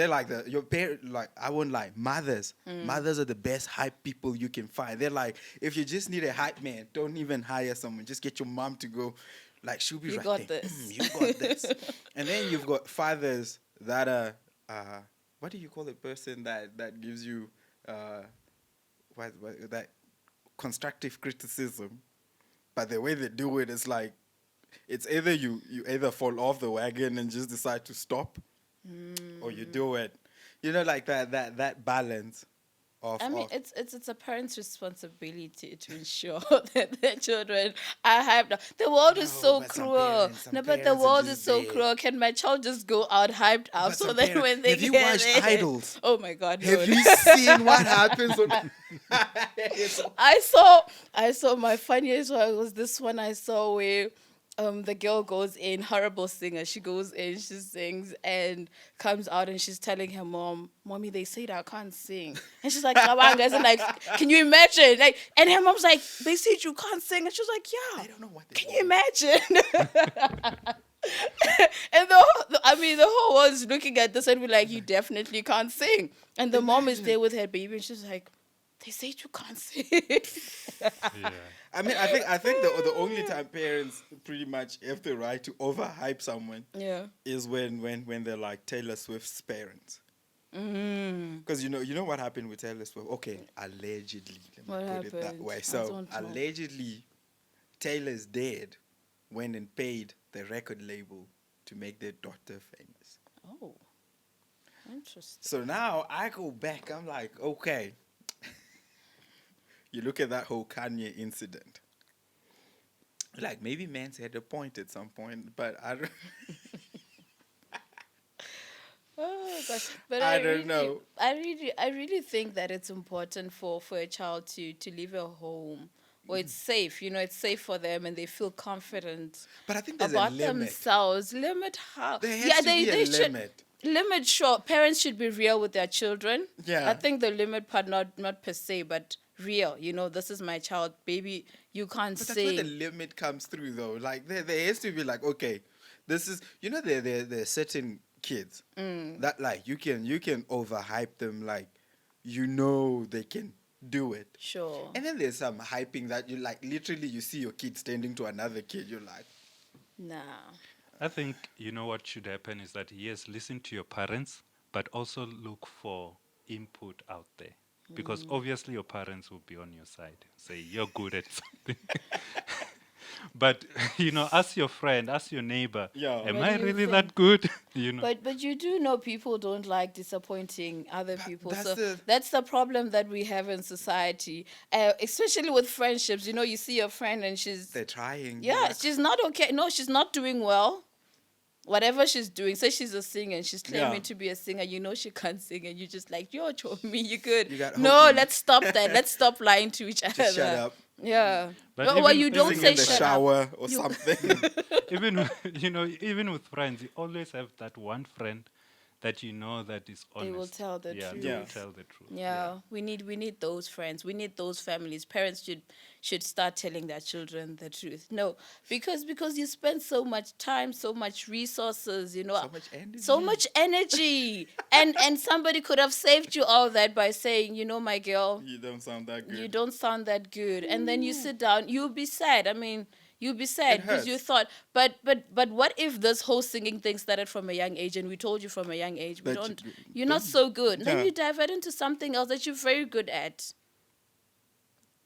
like your parent. Like I won't lie, mothers are the best hype people you can find. They're like, if you just need a hype man, don't even hire someone. Just get your mom to go Like she'll be You right got there. this. You got this. And then you've got fathers that are what do you call a person that gives you what that constructive criticism, but the way they do it is like it's either you either fall off the wagon and just decide to stop, or you do it. You know, like that balance of. I mean, of it's a parent's responsibility to ensure that their children are hyped up. The world is No, so but some cruel. parents- some No, but the parents are world is just so there. cruel. Can my child just go out hyped up But so some that parents- when they have you get watched there- Idols? Oh my God! Have no. you seen what happens on? I saw my funniest one was this one I saw where the girl goes in, horrible singer. She goes in, she sings and comes out and she's telling her mom, "Mommy, they said I can't sing." And she's like, "Kabanga," and like, can you imagine? Like, and her mom's like, "They said you can't sing." And she was like, "Yeah." I don't know what. Can you imagine? And the whole world's looking at this and be like, "You definitely can't sing." And the mom is there with her baby and she's like, "They said you can't sing." Yeah. I mean, I think the only time parents pretty much have the right to overhype someone Yeah. is when they're like Taylor Swift's parents. Because you know what happened with Taylor Swift. Okay, allegedly. Let me What put it that happened? way. I So don't know. allegedly, Taylor's dad went and paid the record label to make their daughter famous. Oh, interesting. So now I go back. I'm like, okay. You look at that whole Kanye incident. Like maybe Mance had a point at some point, but I don't. Oh gosh, but I I don't really, know. I really think that it's important for a child to leave a home where it's safe. You know, it's safe for them and they feel confident But I think there's about a limit. themselves. Limit how? There has to be a should limit. limit. Sure, parents should be real with their children. Yeah. I think the limit part not per se, but real. You know, this is my child, baby. You can't But that's where the sing. limit comes through, though. Like there has to be like, okay, this is there are certain kids that like you can overhype them, like they can do it. Sure. And then there's some hyping that you like literally you see your kid standing to another kid, you're like, Nah. I think you know what should happen is that yes, listen to your parents, but also look for input out there. Because obviously your parents will be on your side, say you're good at something. But ask your friend, ask your neighbor, Yeah. am What I do you really think? that good? But you do know people don't like disappointing other people. that's So the- that's the problem that we have in society, especially with friendships. You know, you see your friend and they're trying. yeah, she's not okay. No, she's not doing well. Whatever she's doing, say she's a singer and she's claiming Yeah. to be a singer. You know she can't sing, and you just like, yo, me, you good. You got No, hope in- let's stop that. Let's stop lying to each other. Just shut up. Yeah. But Well, even- you even don't Sing say in the shut up. shower or something. even even with friends, you always have that one friend that you know that is honest. They will tell the yeah, truth. They Yeah. will tell the truth. Yeah, we need those friends. We need those families. Parents should start telling their children the truth. No, because you spend so much time, so much resources, So much energy. so much energy, and somebody could have saved you all that by saying, my girl, You don't sound that good. you don't sound that good, and then you sit down, you'll be sad. I mean. You'll be sad because you hurts. thought, but what if this whole singing thing started from a young age and we told you from a young age, That you're not so good. Yeah. Then you divert into something else that you're very good at.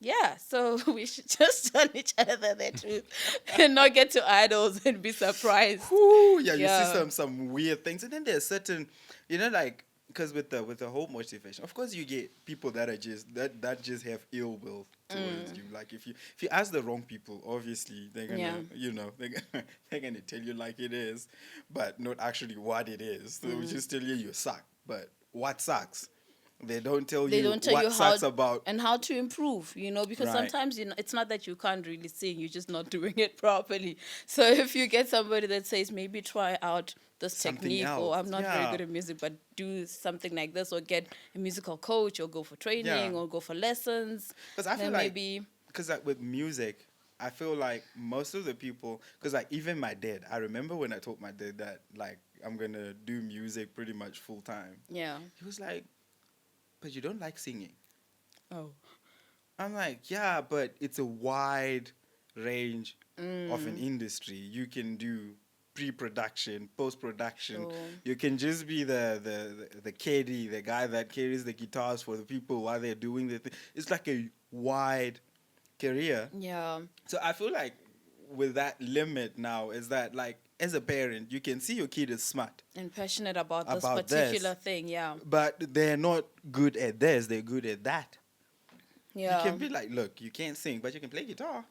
Yeah, so we should just tell each other the truth and not get to idols and be surprised. Whew, yeah, you Yeah. see some weird things, and then there's certain, like, because with the whole motivation, of course, you get people that are just that just have ill will towards you. Like if you ask the wrong people, obviously they're gonna they're gonna tell you like it is, but not actually what it is. They will just tell you suck. But what sucks? They don't tell They you don't tell what you how sucks about. and how to improve, because Right. sometimes it's not that you can't really sing, you're just not doing it properly. So if you get somebody that says maybe try out this Something technique, or else, I'm not yeah. very good at music, but do something like this, or get a musical coach, or go for training, Yeah. or go for lessons. Because I feel then like maybe because like with music, I feel like most of the people, because like even my dad, I remember when I told my dad that like I'm gonna do music pretty much full time. yeah. He was like, "But you don't like singing." Oh. I'm like, "Yeah, but it's a wide range of an industry. You can do pre-production, post-production. Sure. You can just be the caddy, the guy that carries the guitars for the people while they're doing the thing. It's like a wide career. Yeah. So I feel like with that limit now is that, like, as a parent, you can see your kid is smart, And passionate about this About particular this. thing. Yeah. but they're not good at this, they're good at that. Yeah. You can be like, look, you can't sing, but you can play guitar.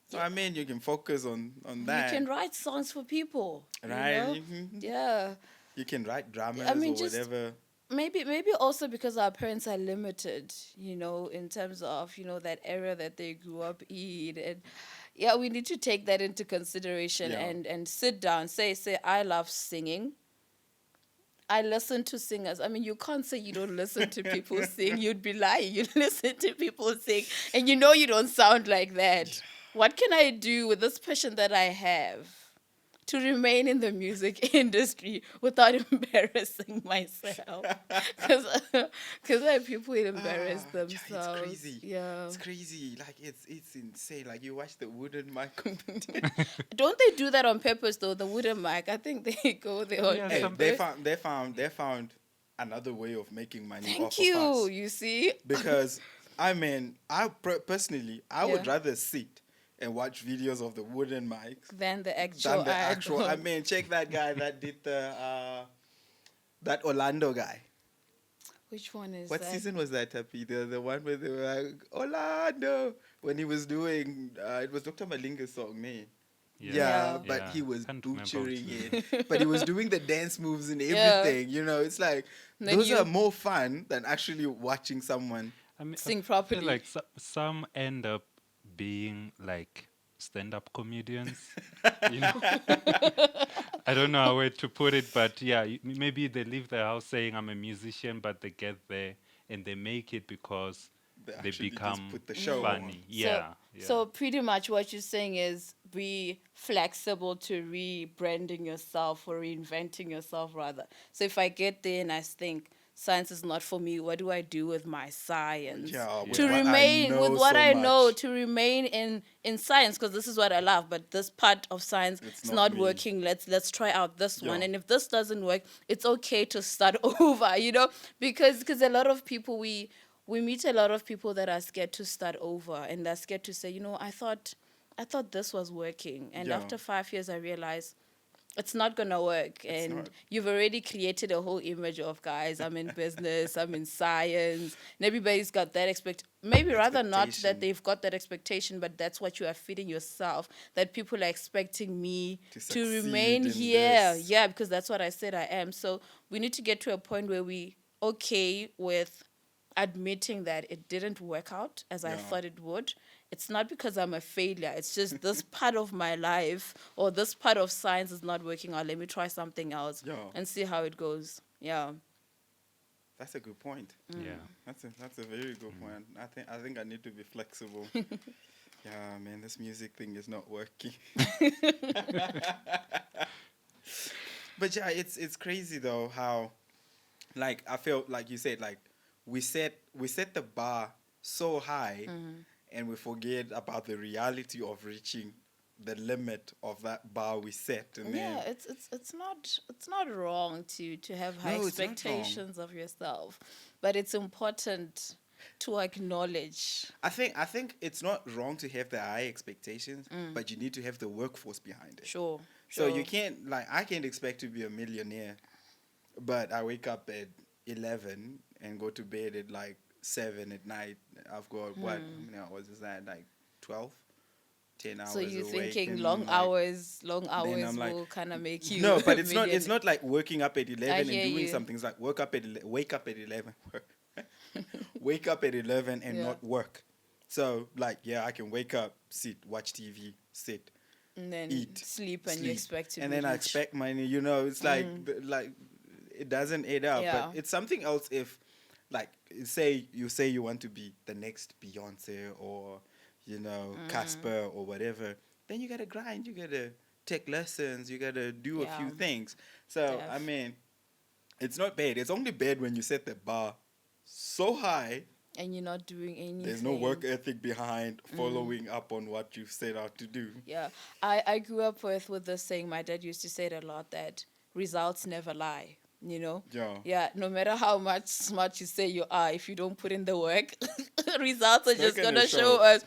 So I mean, you can focus on that. You can write songs for people. Right. You know? Mhm. Yeah. You can write dramas I mean, or just- whatever. Maybe also because our parents are limited, in terms of, that era that they grew up in. And yeah, we need to take that into consideration Yeah. and sit down, say, I love singing. I listen to singers. I mean, you can't say you don't listen to people sing. You'd be lying. You listen to people sing, and you don't sound like that. What can I do with this passion that I have to remain in the music industry without embarrassing myself? Because people will embarrass Yeah, themselves. it's crazy. Yeah. It's crazy. Like, it's insane. Like, you watch the wooden mic. Don't they do that on purpose though? The wooden mic. I think they go there on Yeah, Hey, purpose. they found another way of making money off Thank you. of us. You see. Because I mean, personally, I would Yeah. rather sit and watch videos of the wooden mics Than the actual. than the actual. idol. I mean, check that guy that did that Orlando guy. Which one is What that? season was that, Tapi? The one where they were like, Orlando, when he was doing it was Dr. Malinga's song, man. Yeah, Yeah. but Yeah, he was can't remember butchering which it. But he was doing the dance moves and Yeah. everything. It's like And then those you- are more fun than actually watching someone. I mean, Sing I feel properly. like some end up being like stand-up comedians. you know, I don't know how to put it, but yeah, maybe they leave the house saying I'm a musician, but they get there and they make it because They they actually just become put the show funny. on. Yeah, yeah. So pretty much what you're saying is be flexible to rebranding yourself or reinventing yourself rather. So if I get there and I think science is not for me, what do I do with my science? Yeah, with To what I remain know with what so I know, much. to remain in science, because this is what I love. But this part of science It's is not not me. working. Let's try out this one. Yeah. And if this doesn't work, it's okay to start over. Because a lot of people we meet a lot of people that are scared to start over and they're scared to say, I thought this was working, and Yeah. after 5 years I realized it's not gonna work. And not. you've already created a whole image of, guys, I'm in business, I'm in science, and everybody's got that maybe rather not Expectation. that they've got that expectation, but that's what you are feeding yourself, that people are expecting me To to remain succeed in here. this. Yeah, because that's what I said I am. So we need to get to a point where we okay with admitting that it didn't work out as I Yeah. thought it would. It's not because I'm a failure. It's just this part of my life or this part of science is not working out. Let me try something else Yeah. and see how it goes. Yeah. That's a good point. Yeah. That's a very good point. I think I need to be flexible. Yeah, man, this music thing is not working. But yeah, it's crazy though how, like, I feel like you said, like, we set the bar so high and we forget about the reality of reaching the limit of that bar we set. And Yeah, then it's not wrong to have high No, it's not wrong. expectations of yourself, but it's important to acknowledge. I think it's not wrong to have the high expectations, but you need to have the workforce behind it. Sure. So sure. you can't, like, I can't expect to be a millionaire, but I wake up at 11 and go to bed at like 7 at night. I've got what? How many hours is that? Like 12? 10 hours So you're awake thinking and, long like, hours I'm like- will kind of make you No, but a it's not. It's millionaire. not like waking up at 11 and hear doing you. something. It's like wake up at 11, wake up at 11 and Yeah. not work. So like, yeah, I can wake up, sit, watch TV, sit, And then eat, sleep and you sleep, expect to and be then I rich. expect money. It's like like it doesn't add up. Yeah. But it's something else if, like, say you want to be the next Beyonce or Casper or whatever. Then you gotta grind. You gotta take lessons. You gotta do a few Yeah. things. So I Def. mean, it's not bad. It's only bad when you set the bar so high And you're not doing anything. There's no work ethic behind following up on what you've set out to do. Yeah. I grew up with this saying. My dad used to say it a lot, that results never lie. You know? Yeah. Yeah, no matter how much smart you say you are, if you don't put in the work, results are It's not just gonna gonna show. show us.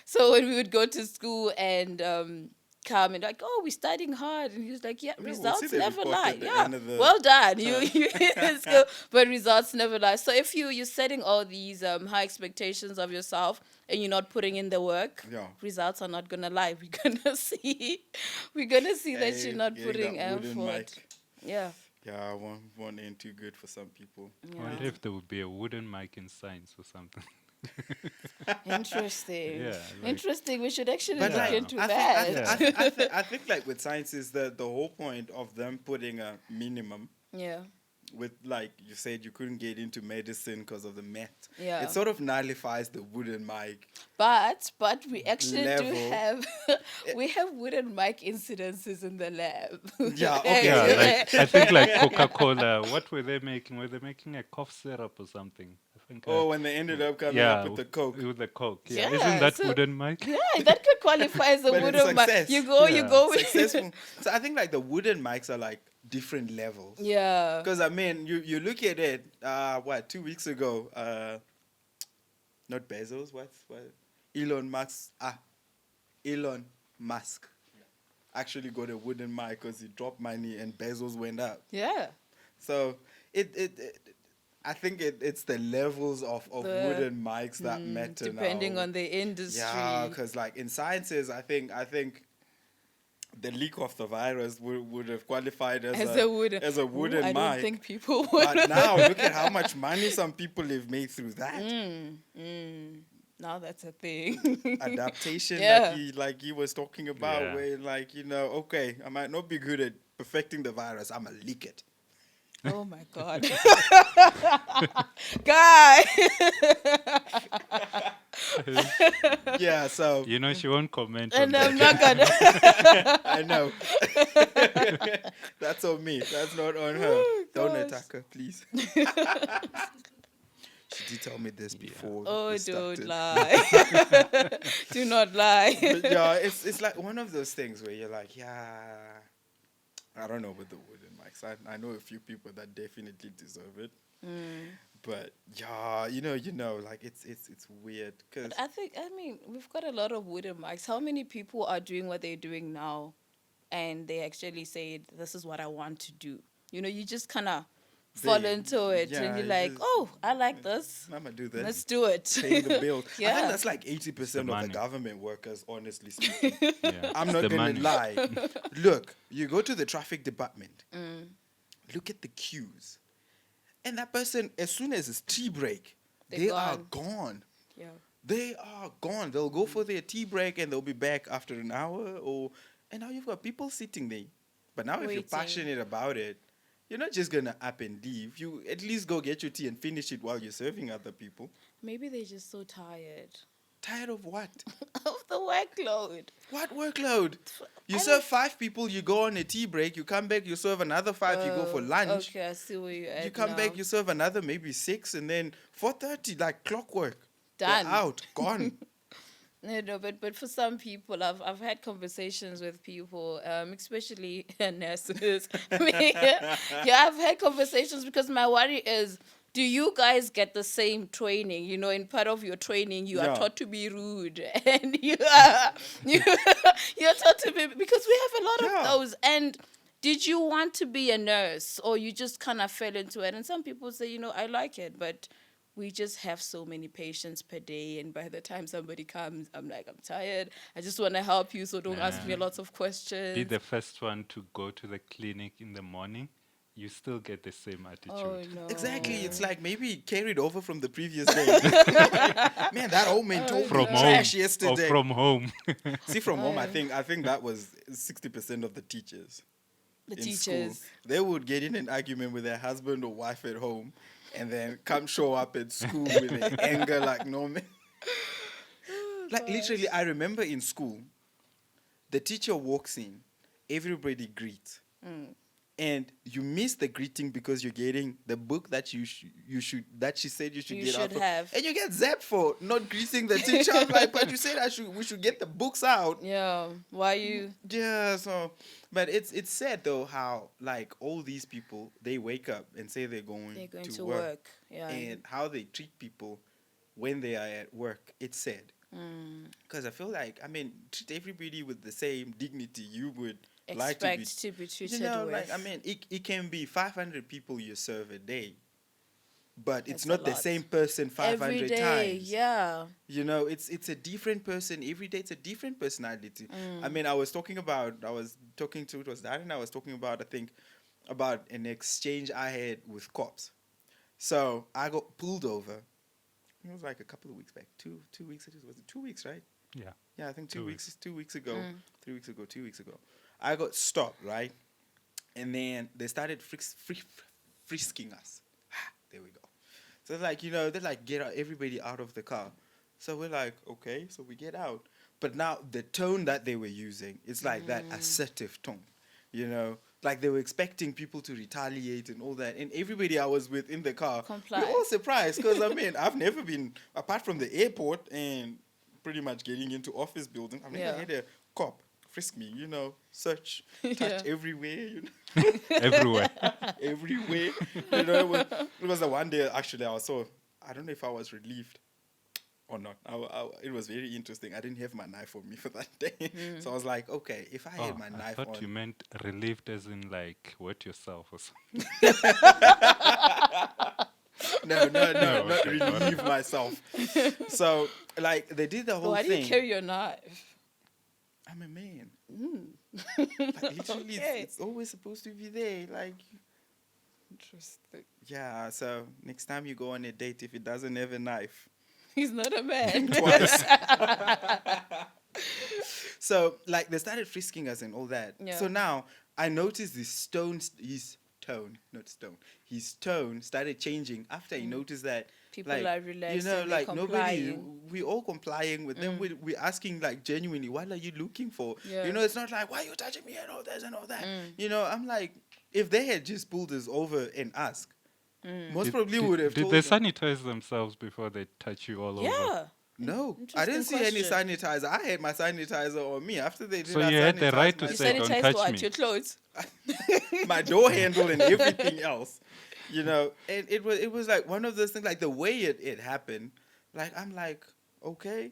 So when we would go to school and come and like, oh, we're studying hard, and he was like, yeah, we'll see results the never report lie. at the Yeah, end of the well done. You it's good, but results never lie. So if you're setting all these high expectations of yourself and you're not putting in the work, Yeah. results are not gonna lie. We're gonna see that Hey, you're not getting putting that wooden effort. mic. Yeah. Yeah, one ain't too good for some people. I wonder if there would be a wooden mic in science or something. Interesting. Yeah, like- Interesting. We should actually But look like, into I that. I think like with science is the whole point of them putting a minimum. Yeah. With like you said, you couldn't get into medicine because of the math. Yeah. It sort of nullifies the wooden mic. But we actually do Level. have wooden mic incidences in the lab. Yeah, okay. Yeah, like I think like Coca-Cola. What were they making? Were they making a cough syrup or something? I think. Oh, when they ended up coming up with the Coke. With the Coke. Yeah. Yeah, Isn't that so- wooden mic? Yeah, that could qualify as a But it's wooden mic. success. You go Yeah. with Successful. So I think like the wooden mics are like different levels. Yeah. Because I mean, you look at it. 2 weeks ago? Not Bezos. What? Elon Musk actually got a wooden mic because he dropped money and Bezos went up. Yeah. So I think it's the levels of The- wooden mics that matter Depending now. on the industry. Yeah, because like in sciences, I think the leak of the virus would have qualified as a wooden Ooh, I mic. don't think people would. But now look at how much money some people have made through that Now that's a thing. adaptation, Yeah. like he was talking about, Yeah. where like okay, I might not be good at perfecting the virus, I'ma leak it. Oh my God. Guy. Yeah, so You know, she won't comment on And that. I'm not gonna. I know. That's on me. That's not on her. Oh, Don't gosh. attack her, please. She did tell me this before. Oh, we don't started. lie. Do not lie. But yeah, it's like one of those things where you're like, yeah, I don't know with the wooden mics. I know a few people that definitely deserve it. But yeah, you know, like it's weird because I mean, we've got a lot of wooden mics. How many people are doing what they're doing now and they actually say, this is what I want to do? You know, you just kind of fall into it yeah, and you're you like, just- oh, I like this. I'm gonna do this. Let's do it. Paying the bills. I Yeah. think that's like 80% of money. the government workers, honestly speaking. Yeah. I'm It's not the gonna money. lie. Look, you go to the traffic department. Look at the queues, and that person, as soon as it's tea break, They're they are gone. gone. Yeah. They are gone. They'll go for their tea break and they'll be back after an hour. And now you've got people sitting there. But now if you're Waiting. passionate about it, you're not just gonna up and leave. You at least go get your tea and finish it while you're serving other people. Maybe they're just so tired Tired of what? of the workload. What workload? You I serve 5 people, you go on a tea break, you come back, you serve another 5, you go for lunch. Okay, I see where you're at. You come now. back, you serve another maybe 6, and then 4:30, like clockwork. Done. You're out, gone. No, but for some people, I've had conversations with people, especially nurses. Yeah, I've had conversations because my worry is, do you guys get the same training? You know, in part of your training, you Yeah. are taught to be rude, and you're taught to be, because we have a lot Yeah. of those. And did you want to be a nurse, or you just kind of fell into it? And some people say, I like it, but we just have so many patients per day, and by the time somebody comes, I'm like, I'm tired. I just want to help you, so don't ask me lots of questions. Be the first one to go to the clinic in the morning. You still get the same attitude. Oh no! Exactly. It's like maybe carried over from the previous day. Man, that old man told From me home trash or yesterday. from home. See, from home, I think that was 60% of the teachers. The in teachers. school. They would get in an argument with their husband or wife at home, and then come show up at school with their anger like no man. Like literally, I remember in school, the teacher walks in, everybody greets. and you miss the greeting because you're getting the book that that she said you should You get out should for, have. and you get zapped for not greeting the teacher. I'm like, but you said we should get the books out. Yeah. Why you? Yeah, so but it's sad though how like all these people they wake up and say they're going, They're going to to work, work. Yeah. and how they treat people when they are at work. It's sad because I feel like treat everybody with the same dignity you would like to be. Expect to be treated You know, with. like it can be 500 people you serve a day, but it's That's a not the lot. same person 500 Every day. times. Yeah. You know, it's a different person every day. It's a different personality. I was talking to it was Darren. I was talking about I think about an exchange I had with cops. So I got pulled over. It was like a couple of weeks back. 2 weeks. Was it 2 weeks, right? Yeah. Yeah, I think 2 2 weeks. 2 weeks ago. 3 weeks ago. 2 weeks ago. I got stopped, right? And then they started frisking us. There we go. So it's like, they're like, get everybody out of the car. So we're like, okay, so we get out. But now the tone that they were using, it's like that assertive tone, like they were expecting people to retaliate and all that. And everybody I was with in the car, Comply. we're all surprised because, I've never been, apart from the airport and pretty much getting into office buildings, I've never had a cop frisk me, search, touch Yeah. everywhere, Everywhere. everywhere. It was the one day actually I don't know if I was relieved or not. It was very interesting. I didn't have my knife on me for that day. So I was like, okay, if I had my I knife thought on. you meant relieved as in like wet yourself or something. No, not okay, relieve myself. So like they did the whole Why do thing. you carry your knife? I'm a man. Like, literally, Okay. it's always supposed to be there. Like, Interesting. yeah. So next time you go on a date, if it doesn't have a knife, He's not a man. twice. So like they started frisking us and all that. Yeah. So now I noticed his tone started changing after he noticed that People like, are relaxed. and they're like nobody, complying. we all complying with them. We're asking like genuinely, what are you looking for? Yeah. It's not like, why are you touching me and all this and all that. I'm like, if they had just pulled us over and asked, most probably would have Did told they them. sanitize themselves before they touch you all over? Yeah. No, I didn't see Interesting any sanitizer. I had my sanitizer on me after they did. So I you had the sanitized right to You myself. say, "Don't sanitized touch what? me." Your clothes? My door handle and everything else, and it was like one of those things, like the way it happened, like I'm like, okay,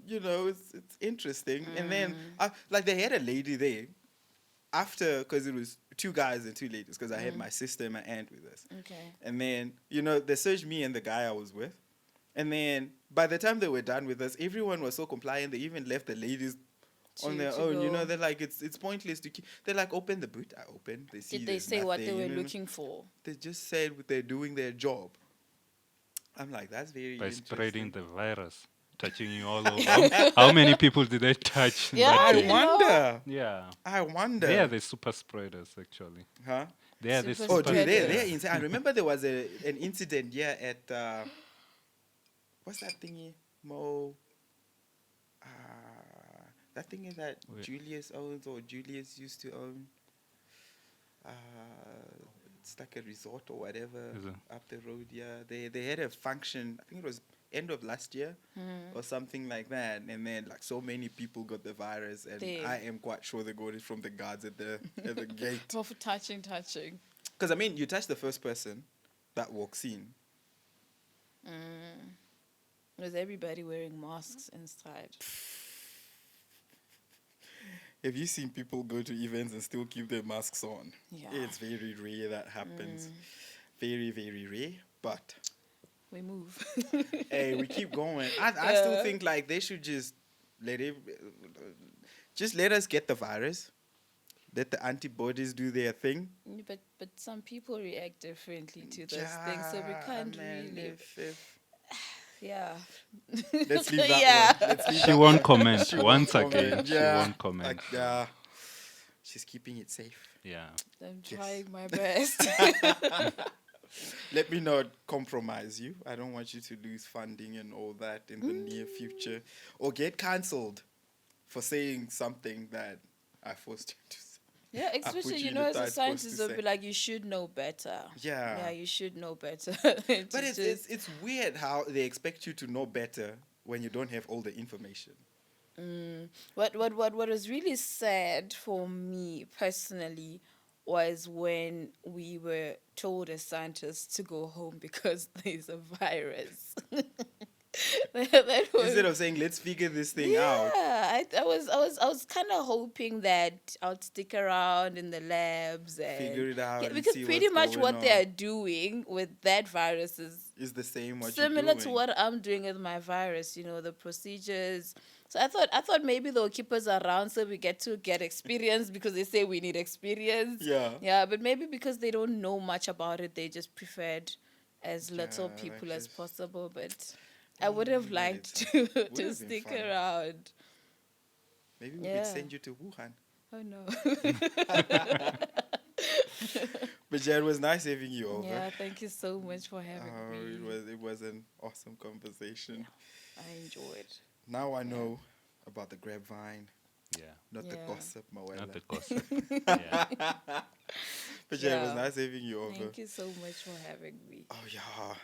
it's interesting. And then like they had a lady there after, because it was 2 guys and 2 ladies, because I had my sister and my aunt with us. Okay. And then they searched me and the guy I was with, and then by the time they were done with us, everyone was so compliant they even left the ladies on their to own. go. They're like, it's pointless to keep. They're like, open the boot. I opened. They see Did they there's say what they nothing, were looking for? They just said they're doing their job. I'm like, that's very By interesting. spreading the virus, touching you all over. How many people did they touch? Yeah, that I day? wonder. Yeah. I wonder. They are the super spreaders, actually. Huh? They are the Super super Oh, dude, spreaders. they're insane. I remember there was an incident here at what's that thingy? That thingy that Wait. Julius owns or Julius used to own. It's like a resort or whatever Is it? up the road. Yeah, they had a function. I think it was end of last year or something like that. And then like so many people got the virus, and I am quite sure they got it from the guards at the gate. For touching. Because you touch the first person that walks in. Was everybody wearing masks inside? Have you seen people go to events and still keep their masks on? Yeah. It's very rare that happens. Very, very rare. But We move. hey, we keep going. I still think like they should just let us get the virus. Let the antibodies do their thing. But some people react differently to those things, so we can't really. Yeah. Let's leave that Yeah. one. Let's leave She that won't one. comment. She Once won't again, comment. she Yeah. won't comment. Like, she's keeping it safe. Yeah. I'm Yes. trying my best. Let me not compromise you. I don't want you to lose funding and all that in the near future, or get cancelled for saying something that I forced you to say. Yeah, I put especially, you in you know, a as a tight spot to scientist, they'll say. be like, you should know better. Yeah. Yeah, you should know better. But To it's weird how they expect you to know better when you don't have all the information. What was really sad for me personally was when we were told as scientists to go home because there's a virus. That Instead was, of saying, let's figure this thing yeah. out. I was kind of hoping that I'd stick around in the labs and Figure it out yeah, and because see pretty what's much going what they on. are doing with that virus is Is the same what you're similar to doing. what I'm doing with my virus, you know, the procedures. So I thought maybe they'll keep us around so we get to get experience because they say we need experience. Yeah. Yeah, but maybe because they don't know much about it, they just preferred as little Yeah, like people as just- possible. But I would have we made it liked sound- to would to have been stick fun. around. Maybe we could Yeah. send you to Wuhan. Oh no. But yeah, it was nice having you over. Yeah, thank you so much for having me. It was an awesome conversation. I enjoyed. Now I know about the grapevine, Yeah. not the Yeah. gossip, Mawela. Not the gossip. Yeah. But yeah, it was Yeah. nice having you over. Thank you so much for having me. Oh yeah.